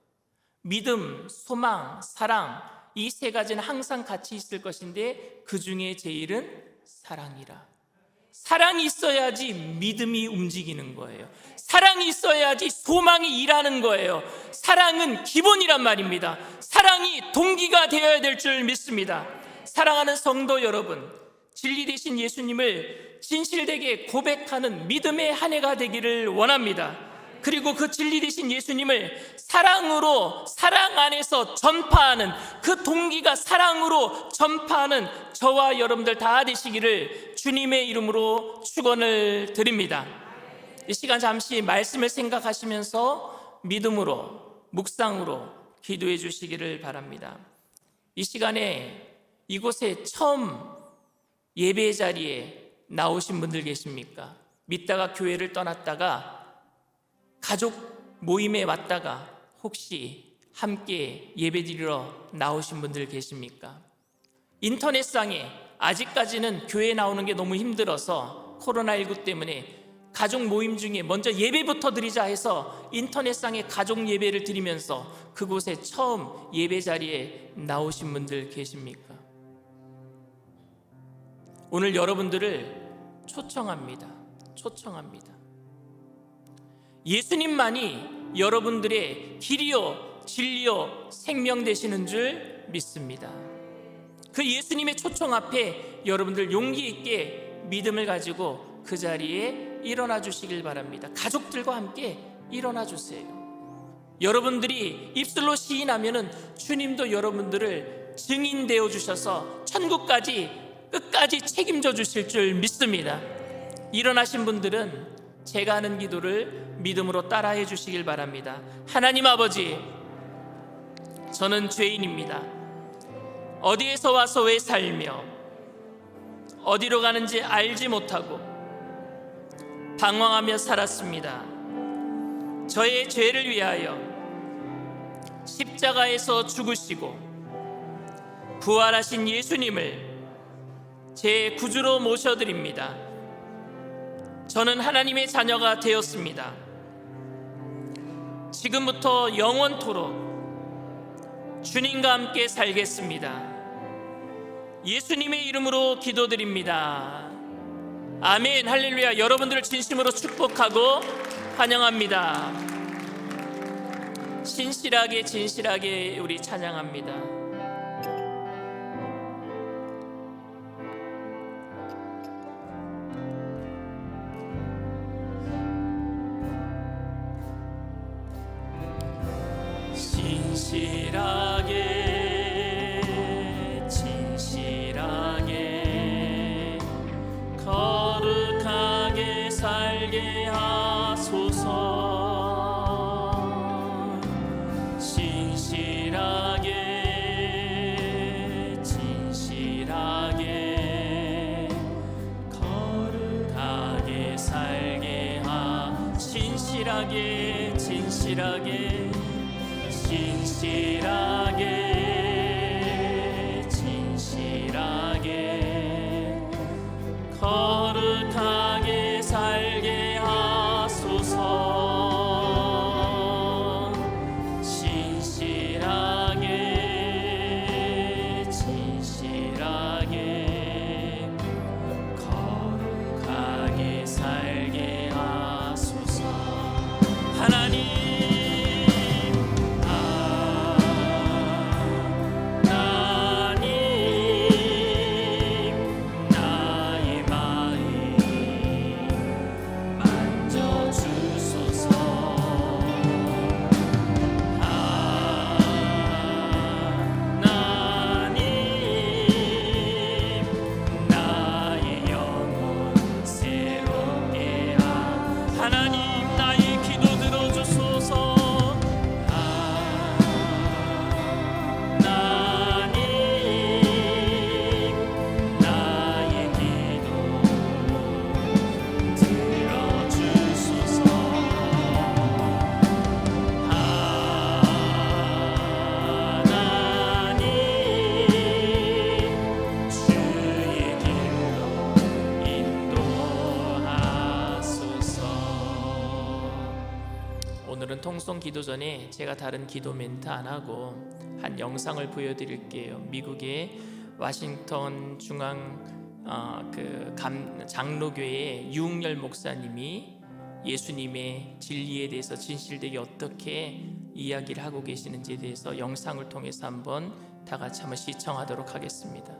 믿음, 소망, 사랑, 이 세 가지는 항상 같이 있을 것인데 그 중에 제일은 사랑이라. 사랑이 있어야지 믿음이 움직이는 거예요. 사랑이 있어야지 소망이 일하는 거예요. 사랑은 기본이란 말입니다. 사랑이 동기가 되어야 될 줄 믿습니다. 사랑하는 성도 여러분, 진리 되신 예수님을 진실되게 고백하는 믿음의 한 해가 되기를 원합니다. 그리고 그 진리 되신 예수님을 사랑으로, 사랑 안에서 전파하는, 그 동기가 사랑으로 전파하는 저와 여러분들 다 되시기를 주님의 이름으로 축원을 드립니다. 이 시간 잠시 말씀을 생각하시면서 믿음으로, 묵상으로 기도해 주시기를 바랍니다. 이 시간에 이곳에 처음 예배 자리에 나오신 분들 계십니까? 믿다가 교회를 떠났다가 가족 모임에 왔다가 혹시 함께 예배드리러 나오신 분들 계십니까? 인터넷상에 아직까지는 교회 나오는 게 너무 힘들어서 코로나19 때문에 가족 모임 중에 먼저 예배부터 드리자 해서 인터넷상에 가족 예배를 드리면서 그곳에 처음 예배 자리에 나오신 분들 계십니까? 오늘 여러분들을 초청합니다. 예수님만이 여러분들의 길이요, 진리요, 생명 되시는 줄 믿습니다. 그 예수님의 초청 앞에 여러분들 용기 있게 믿음을 가지고 그 자리에 일어나 주시길 바랍니다. 가족들과 함께 일어나 주세요. 여러분들이 입술로 시인하면은 주님도 여러분들을 증인되어 주셔서 천국까지 끝까지 책임져 주실 줄 믿습니다. 일어나신 분들은 제가 하는 기도를 믿음으로 따라해 주시길 바랍니다. 하나님 아버지, 저는 죄인입니다. 어디에서 와서 왜 살며 어디로 가는지 알지 못하고 방황하며 살았습니다. 저의 죄를 위하여 십자가에서 죽으시고 부활하신 예수님을 제 구주로 모셔드립니다. 저는 하나님의 자녀가 되었습니다. 지금부터 영원토록 주님과 함께 살겠습니다. 예수님의 이름으로 기도드립니다. 아멘, 할렐루야. 여러분들을 진심으로 축복하고 환영합니다. 진실하게 우리 찬양합니다. 진실하게 거룩하게 살게 하소서. 진실하게 거룩하게 살게 진실하게 거룩하게 살게 하소서. 진실하게 거룩하게 살게 하소서. 하나님, 아멘. 송송 기도 전에 제가 다른 기도 멘트 안 하고 한 영상을 보여드릴게요. 미국의 워싱턴 중앙 장로교회 유흥열 목사님이 예수님의 진리에 대해서 진실되게 어떻게 이야기를 하고 계시는지에 대해서 영상을 통해서 한번 다 같이 한번 시청하도록 하겠습니다.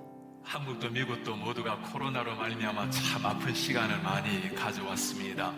한국도 미국도 모두가 코로나로 말미암아 참 아픈 시간을 많이 가져왔습니다.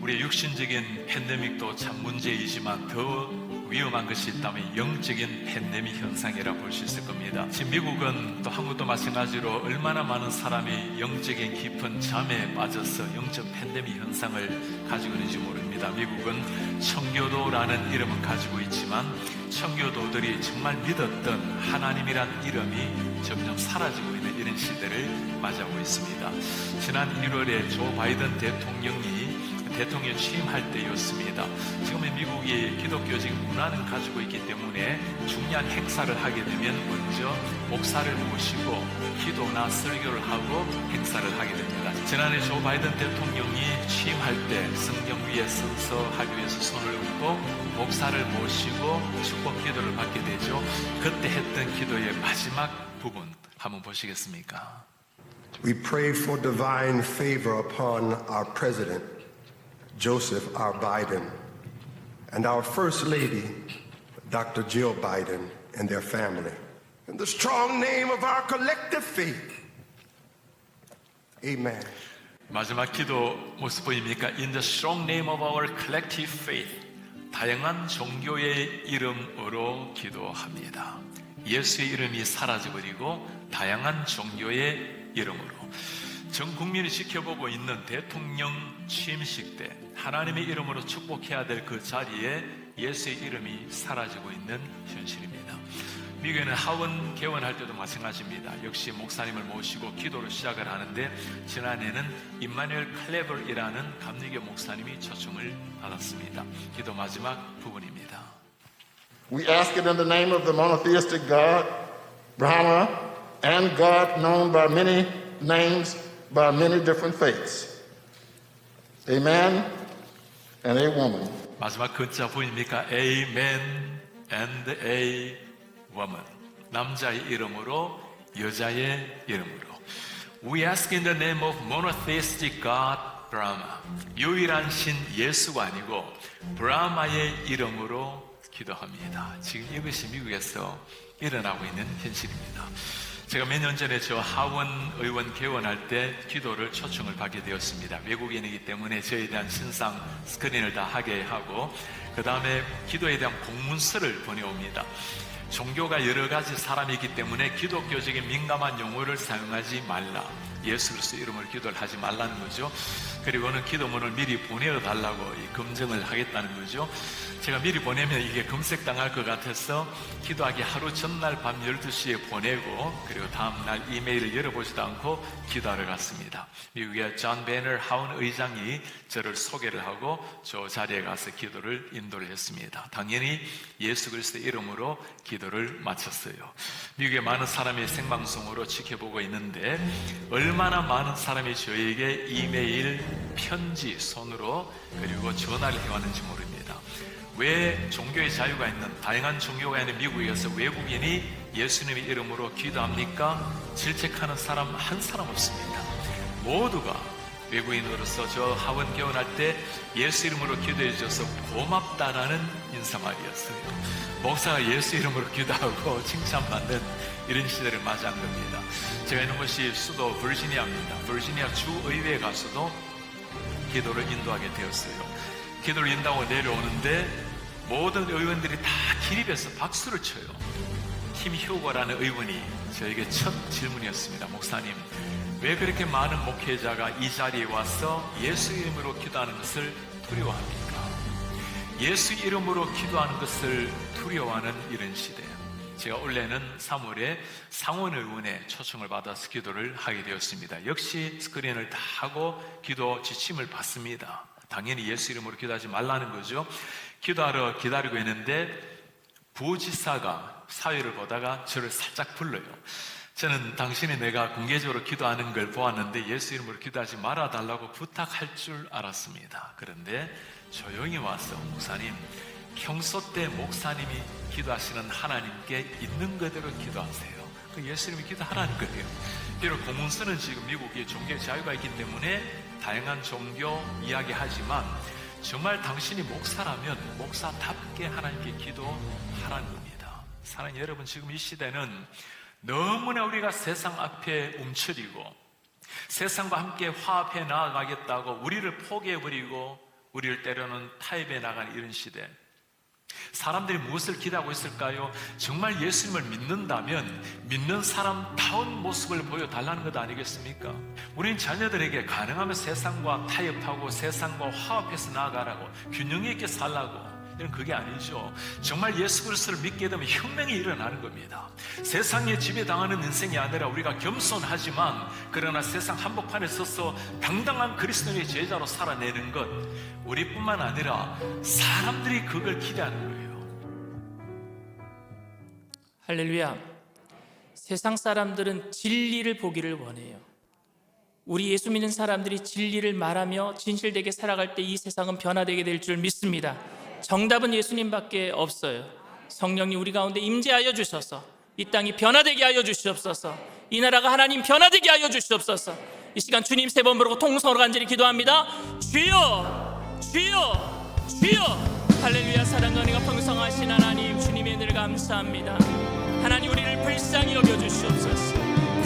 우리의 육신적인 팬데믹도 참 문제이지만 더 위험한 것이 있다면 영적인 팬데믹 현상이라 볼 수 있을 겁니다. 지금 미국은 또 한국도 마찬가지로 얼마나 많은 사람이 영적인 깊은 잠에 빠져서 영적 팬데믹 현상을 가지고 있는지 모릅니다. 미국은 청교도라는 이름은 가지고 있지만 청교도들이 정말 믿었던 하나님이란 이름이 점점 사라지고 있는 이런 시대를 맞이하고 있습니다. 지난 1월에 조 바이든 대통령이 대통령 취임할 때였습니다. 지금의 미국이 기독교적인 문화는 가지고 있기 때문에 중요한 행사를 하게 되면 먼저 목사를 모시고 기도나 설교를 하고 행사를 하게 됩니다. 지난해 조 바이든 대통령이 취임할 때 성령 위에 서서 하기 위해서 손을 얹고 목사를 모시고 축복 기도를 받게 되죠. 그때 했던 기도의 마지막 부분 한번 보시겠습니까? We pray for divine favor upon our president, Joseph R. Biden, and our First Lady, Dr. Jill Biden, and their family. In the strong name of our collective faith, amen. 마지막 기도 모습 보입니까? In the strong name of our collective faith. 다양한 종교의 이름으로 기도합니다. 예수의 이름이 사라져버리고 다양한 종교의 이름으로 전 국민이 지켜보고 있는 대통령 취임식 때 하나님의 이름으로 축복해야 될 그 자리에 예수의 이름이 사라지고 있는 현실입니다. 미국에는 하원 개원할 때도 마찬가지입니다. 역시 목사님을 모시고 기도를 시작을 하는데 지난해는 임마누엘 클레버이라는 감리교 목사님이 초청을 받았습니다. 기도 마지막 부분입니다. We ask it in the name of the monotheistic God, Brahma, and God known by many names, by many different faiths. A man and a woman. 마지막 글자 보입니까? A man and a woman. 남자의 이름으로 여자의 이름으로. We ask in the name of monotheistic God, Brahma. 유일한 신 예수가 아니고 브라마의 이름으로 기도합니다. 지금 이것이 미국에서 일어나고 있는 현실입니다. 제가 몇 년 전에 저 하원 의원 개원할 때 기도를 초청을 받게 되었습니다. 외국인이기 때문에 저에 대한 신상 스크린을 다 하게 하고 그 다음에 기도에 대한 공문서를 보내옵니다. 종교가 여러 가지 사람이기 때문에 기독교적인 민감한 용어를 사용하지 말라. 예수 그리스도 이름으로 기도를 하지 말라는 거죠. 그리고는 기도문을 미리 보내달라고 검증을 하겠다는 거죠. 제가 미리 보내면 이게 검색당할 것 같아서 기도하기 하루 전날 밤 12시에 보내고 그리고 다음날 이메일을 열어보지도 않고 기도하러 갔습니다. 미국의 존 베너 하원 의장이 저를 소개를 하고 저 자리에 가서 기도를 인도를 했습니다. 당연히 예수 그리스도 이름으로 기도를 마쳤어요. 미국의 많은 사람이 생방송으로 지켜보고 있는데 얼마나 많은 사람이 저에게 이메일, 편지, 손으로 그리고 전화를 해왔는지 모릅니다. 왜 종교의 자유가 있는 다양한 종교가 있는 미국에서 외국인이 예수님의 이름으로 기도합니까? 질책하는 사람 한 사람 없습니다. 모두가 외국인으로서 저 하원 개원할 때 예수 이름으로 기도해 주셔서 고맙다라는 인사말이었어요. 목사가 예수 이름으로 기도하고 칭찬받는 이런 시대를 맞이한 겁니다. 제가 있는 곳이 수도 버지니아입니다. 버지니아 주의회에 가서도 기도를 인도하게 되었어요. 기도를 인도하고 내려오는데 모든 의원들이 다 기립해서 박수를 쳐요. 팀 휴거라는 의원이 저에게 첫 질문이었습니다. 목사님, 왜 그렇게 많은 목회자가 이 자리에 와서 예수 이름으로 기도하는 것을 두려워합니까? 예수 이름으로 기도하는 것을 두려워하는 이런 시대. 제가 올해는 3월에 상원의원에 초청을 받아서 기도를 하게 되었습니다. 역시 스크린을 다 하고 기도 지침을 받습니다. 당연히 예수 이름으로 기도하지 말라는 거죠. 기도하러 기다리고 있는데 부지사가 사회를 보다가 저를 살짝 불러요. 저는 당신이 내가 공개적으로 기도하는 걸 보았는데 예수 이름으로 기도하지 말아달라고 부탁할 줄 알았습니다. 그런데 조용히 와서 목사님, 평소 때 목사님이 기도하시는 하나님께 있는 그대로 기도하세요. 그 예수님이 기도하라는 거예요. 비록 공문서는 지금 미국에 종교 자유가 있기 때문에 다양한 종교 이야기하지만 정말 당신이 목사라면 목사답게 하나님께 기도하라는 겁니다. 사랑하는 여러분, 지금 이 시대는 너무나 우리가 세상 앞에 움츠리고 세상과 함께 화합해 나아가겠다고 우리를 포기해버리고 우리를 때로는 타협해 나가는 이런 시대, 사람들이 무엇을 기대하고 있을까요? 정말 예수님을 믿는다면 믿는 사람다운 모습을 보여달라는 것 아니겠습니까? 우린 자녀들에게 가능하면 세상과 타협하고 세상과 화합해서 나아가라고, 균형 있게 살라고, 이런 그게 아니죠. 정말 예수 그리스도를 믿게 되면 혁명이 일어나는 겁니다. 세상에 지배당하는 인생이 아니라 우리가 겸손하지만 그러나 세상 한복판에 서서 당당한 그리스도의 제자로 살아내는 것, 우리뿐만 아니라 사람들이 그걸 기대하는 거예요. 할렐루야. 세상 사람들은 진리를 보기를 원해요. 우리 예수 믿는 사람들이 진리를 말하며 진실되게 살아갈 때 이 세상은 변화되게 될 줄 믿습니다. 정답은 예수님밖에 없어요. 성령님 우리 가운데 임재하여 주셔서 이 땅이 변화되게 하여 주시옵소서. 이 나라가 하나님 변화되게 하여 주시옵소서. 이 시간 주님 세 번 부르고 통성으로 간절히 기도합니다. 주여, 주여, 주여. 할렐루야. 사랑과 은혜가 풍성하신 하나님, 주님의 은혜를 감사합니다. 하나님 우리를 불쌍히 여겨주시옵소서.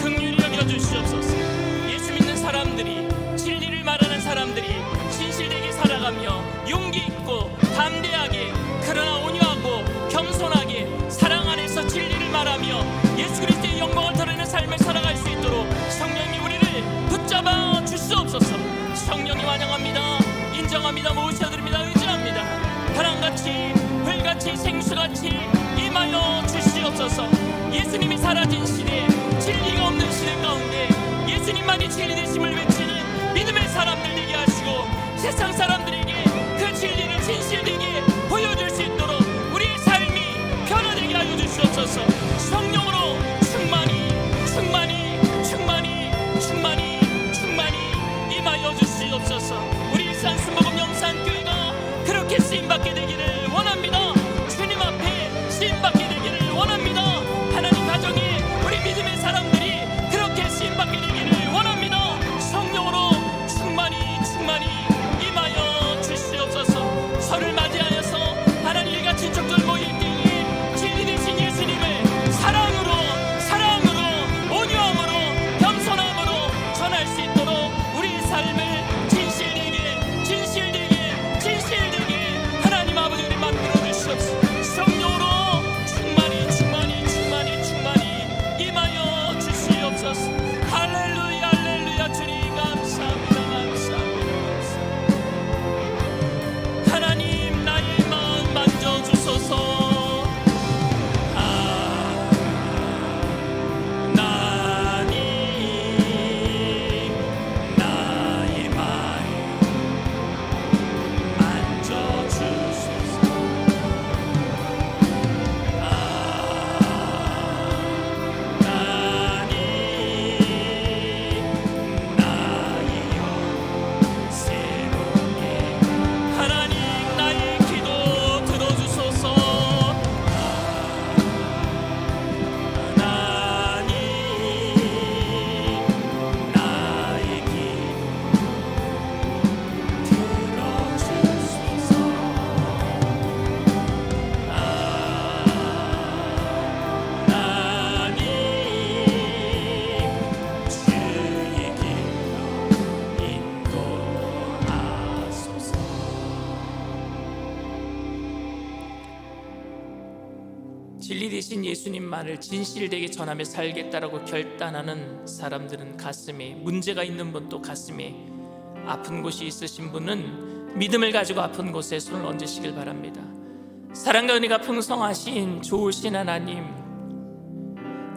긍휼히 여겨주시옵소서. 예수 믿는 사람들이, 진리를 말하는 사람들이 진실되게 살아가며 용기 있고 담대하게, 그러나 온유하고 겸손하게 사랑 안에서 진리를 말하며 예수 그리스도의 영광을 드러내는 삶을 살아갈 수 있도록 성령님 우리를 붙잡아 주시옵소서. 성령님 환영합니다. 인정합니다. 모셔드립니다. 의지합니다. 바람같이 불같이 생수같이 임하여 주시옵소서. 예수님이 사라진 시대, 진리가 없는 시대 가운데 예수님만이 진리 되심을 외치는 믿음의 사람들 되게 하시고 세상 사람들에게 그 진리를 진실되게 보여줄 수 있도록 우리의 삶이 변화되게 하여 주시옵소서. 성령으로 충만히 충만히 충만히 충만히 충만히 임하여 주시옵소서. 우리 일산 순복음 영산교회가 그렇게 쓰임받게 되기를 원합니다. 주님 앞에 쓰임받게 되기를 원합니다. 하나님 가정에 우리 믿음의 사람들이 그렇게 쓰임받게 되기를 원합니다. 성령으로 충만히 충만히 임하여 주시옵소서. 설을 맞이하여서 하나님 일가 친척들 모일 때에 진리 되신 예수님을 사랑으로 온유함으로 겸손함으로 전할 수 있도록 우리 삶을 진실되게 하나님 아버지 우리 만들어 주시옵소서. 성령으로 충만히 임하여 주시옵소서. 할렐루야 주님 감사합니다. 하나님 나의 마음 만져주소서. 나의 마음 만져주소서. 하나님 나의 기도 들어주소서. 하나님 나의 기도 들어주소서. 하나님 주의 길로 인도하소서. 진리 되신 예수님만을 진실되게 전하며 살겠다라고 결단하는 사람들은 가슴에 문제가 있는 분, 또 가슴에 아픈 곳이 있으신 분은 믿음을 가지고 아픈 곳에 손을 얹으시길 바랍니다. 사랑과 은혜가 풍성하신 좋으신 하나님,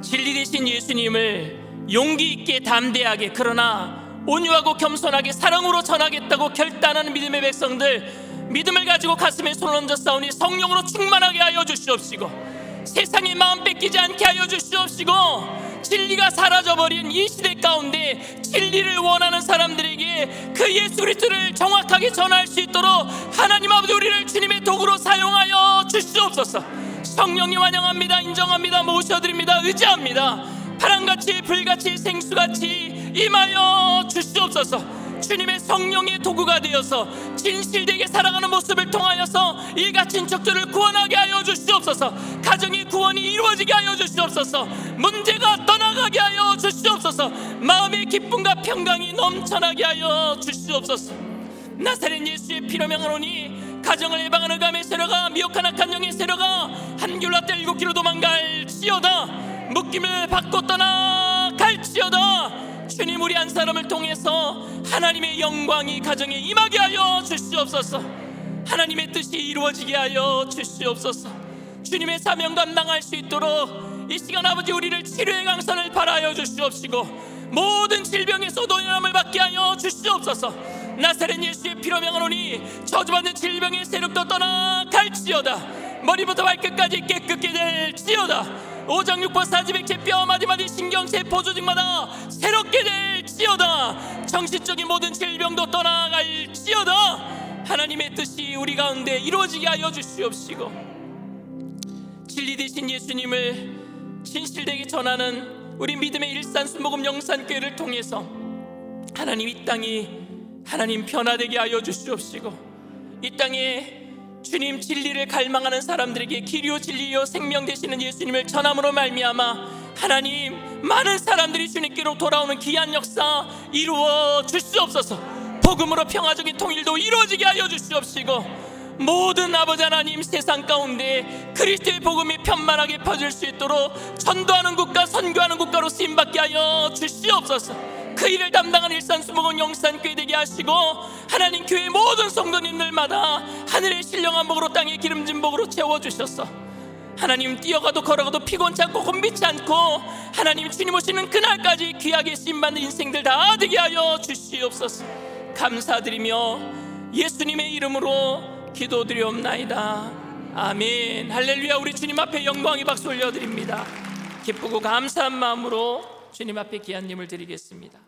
진리 되신 예수님을 용기 있게 담대하게 그러나 온유하고 겸손하게 사랑으로 전하겠다고 결단하는 믿음의 백성들, 믿음을 가지고 가슴에 손을 얹어 싸우니 성령으로 충만하게 하여 주시옵시고 세상의 마음 뺏기지 않게 하여 주시옵시고 진리가 사라져버린 이 시대 가운데 진리를 원하는 사람들에게 그 예수 그리스도를 정확하게 전할 수 있도록 하나님 아버지 우리를 주님의 도구로 사용하여 주시옵소서. 성령님 환영합니다. 인정합니다. 모셔드립니다. 의지합니다. 바람같이 불같이 생수같이 임하여 주시옵소서. 주님의 성령의 도구가 되어서 진실되게 살아가는 모습을 통하여서 이 갇힌 척들을 구원하게 하여 주시옵소서. 가정의 구원이 이루어지게 하여 주시옵소서. 문제가 떠나가게 하여 주시옵소서. 마음의 기쁨과 평강이 넘쳐나게 하여 주시옵소서. 나사렛 예수의 피로 명하노니 가정을 해방하는 감의 세력아 미혹한 악한 영의 세력아 한귤라 떼 7km 도망갈지어다. 묶임을 받고 떠나갈지어다. 주님 우리 한 사람을 통해서 하나님의 영광이 가정에 임하게 하여 주시옵소서. 하나님의 뜻이 이루어지게 하여 주시옵소서. 주님의 사명 감당할 수 있도록 이 시간 아버지 우리를 치료의 강선을 발하여 주시옵시고 모든 질병에서 노연함을 받게 하여 주시옵소서. 나사렛 예수의 피로 명하노니 저주받는 질병의 세력도 떠나갈지어다. 머리부터 발끝까지 깨끗게 될지어다. 오장육부 사지백체 뼈 마디마디 신경세포 조직마다 새롭게 될지어다. 정신적인 모든 질병도 떠나갈지어다. 하나님의 뜻이 우리 가운데 이루어지게 하여 주시옵시고 진리 되신 예수님을 진실되게 전하는 우리 믿음의 일산 순복음 영산교회를 통해서 하나님 이 땅이 하나님 변화되게 하여 주시옵시고 이 땅에 주님 진리를 갈망하는 사람들에게 길이요 진리요 생명 되시는 예수님을 전함으로 말미암아 하나님 많은 사람들이 주님께로 돌아오는 귀한 역사 이루어 주시옵소서. 복음으로 평화적인 통일도 이루어지게 하여 주시옵시고 모든 아버지 하나님 세상 가운데 그리스도의 복음이 편만하게 퍼질 수 있도록 전도하는 국가 선교하는 국가로 쓰임받게 하여 주시옵소서. 그 일을 담당하는 일산수목원 영산교회 되게 하시고 하나님 교회 모든 성도님들마다 하늘의 신령한 복으로 땅의 기름진 복으로 채워주셔서 하나님 뛰어가도 걸어가도 피곤치 않고 곤비치 않고 하나님 주님 오시는 그날까지 귀하게 쓰임받는 인생들 다 되게 하여 주시옵소서. 감사드리며 예수님의 이름으로 기도드리옵나이다. 아멘. 할렐루야. 우리 주님 앞에 영광의 박수 올려드립니다. 기쁘고 감사한 마음으로 주님 앞에 귀한 예물 드리겠습니다.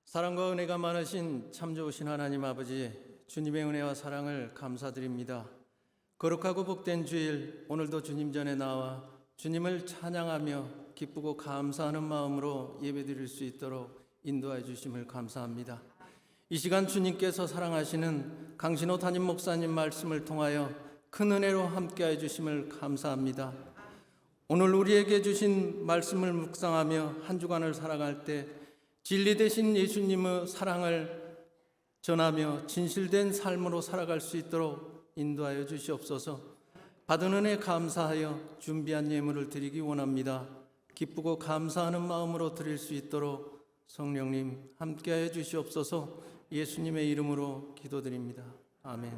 사랑과 은혜가 많으신 참 좋으신 하나님 아버지, 주님의 은혜와 사랑을 감사드립니다. 거룩하고 복된 주일, 오늘도 주님 전에 나와 주님을 찬양하며 기쁘고 감사하는 마음으로 예배드릴 수 있도록 인도해 주심을 감사합니다. 이 시간 주님께서 사랑하시는 강신호 담임 목사님 말씀을 통하여 큰 은혜로 함께해 주심을 감사합니다. 오늘 우리에게 주신 말씀을 묵상하며 한 주간을 살아갈 때 진리 되신 예수님의 사랑을 전하며 진실된 삶으로 살아갈 수 있도록 인도하여 주시옵소서. 받은 은혜 감사하여 준비한 예물을 드리기 원합니다. 기쁘고 감사하는 마음으로 드릴 수 있도록 성령님 함께하여 주시옵소서. 예수님의 이름으로 기도드립니다. 아멘.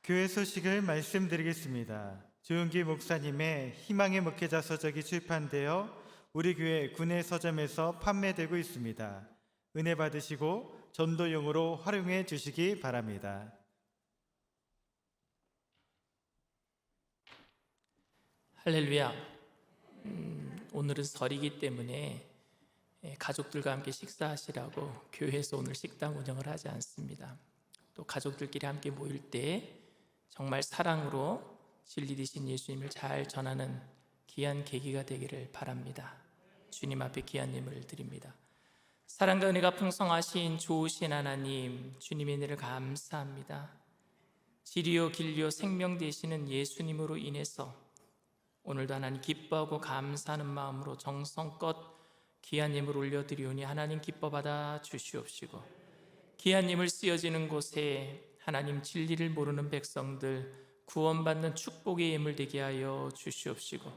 교회 소식을 말씀드리겠습니다. 조용기 목사님의 희망의 목회자 서적이 출판되어 우리 교회 구내 서점에서 판매되고 있습니다. 은혜 받으시고 전도용으로 활용해 주시기 바랍니다. 할렐루야. 오늘은 설이기 때문에 가족들과 함께 식사하시라고 교회에서 오늘 식당 운영을 하지 않습니다. 또 가족들끼리 함께 모일 때 정말 사랑으로 진리 되신 예수님을 잘 전하는 귀한 계기가 되기를 바랍니다. 주님 앞에 귀한 예물을 드립니다. 사랑과 은혜가 풍성하신 좋으신 하나님, 주님의 은혜를 감사합니다. 진리요 길리요 생명 되시는 예수님으로 인해서 오늘도 하나님 기뻐하고 감사하는 마음으로 정성껏 귀한 예물 올려드리오니 하나님 기뻐 받아 주시옵시고, 귀한 예물 쓰여지는 곳에 하나님 진리를 모르는 백성들 구원받는 축복의 예물 되게 하여 주시옵시고,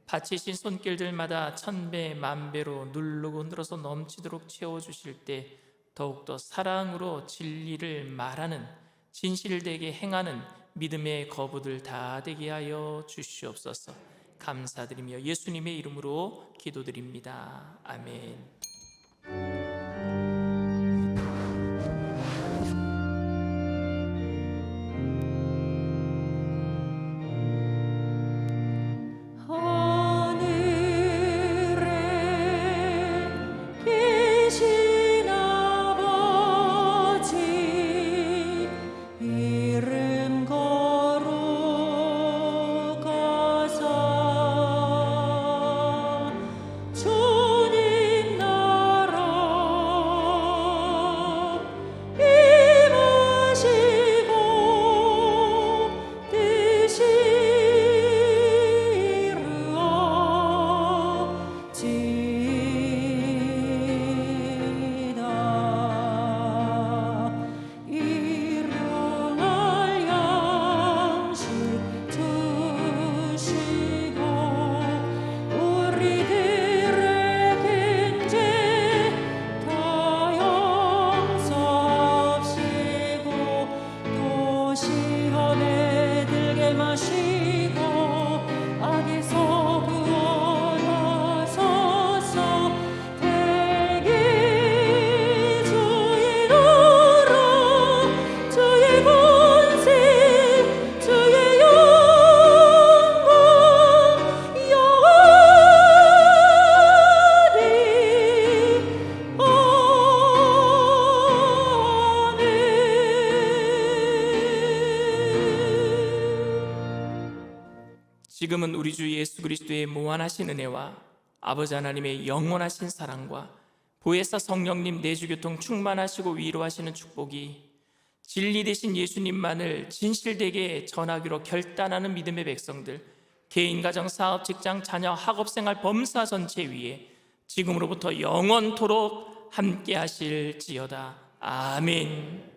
바치신 손길들마다 천배 만배로 누르고 흔들어서 넘치도록 채워주실 때 더욱더 사랑으로 진리를 말하는, 진실되게 행하는 믿음의 거부들 다 되게 하여 주시옵소서. 감사드리며 예수님의 이름으로 기도드립니다. 아멘. 지금은 우리 주 예수 그리스도의 무한하신 은혜와 아버지 하나님의 영원하신 사랑과 보혜사 성령님 내주교통 충만하시고 위로하시는 축복이 진리 되신 예수님만을 진실되게 전하기로 결단하는 믿음의 백성들, 개인, 가정, 사업, 직장, 자녀, 학업생활, 범사 전체 위에 지금으로부터 영원토록 함께 하실지어다. 아멘.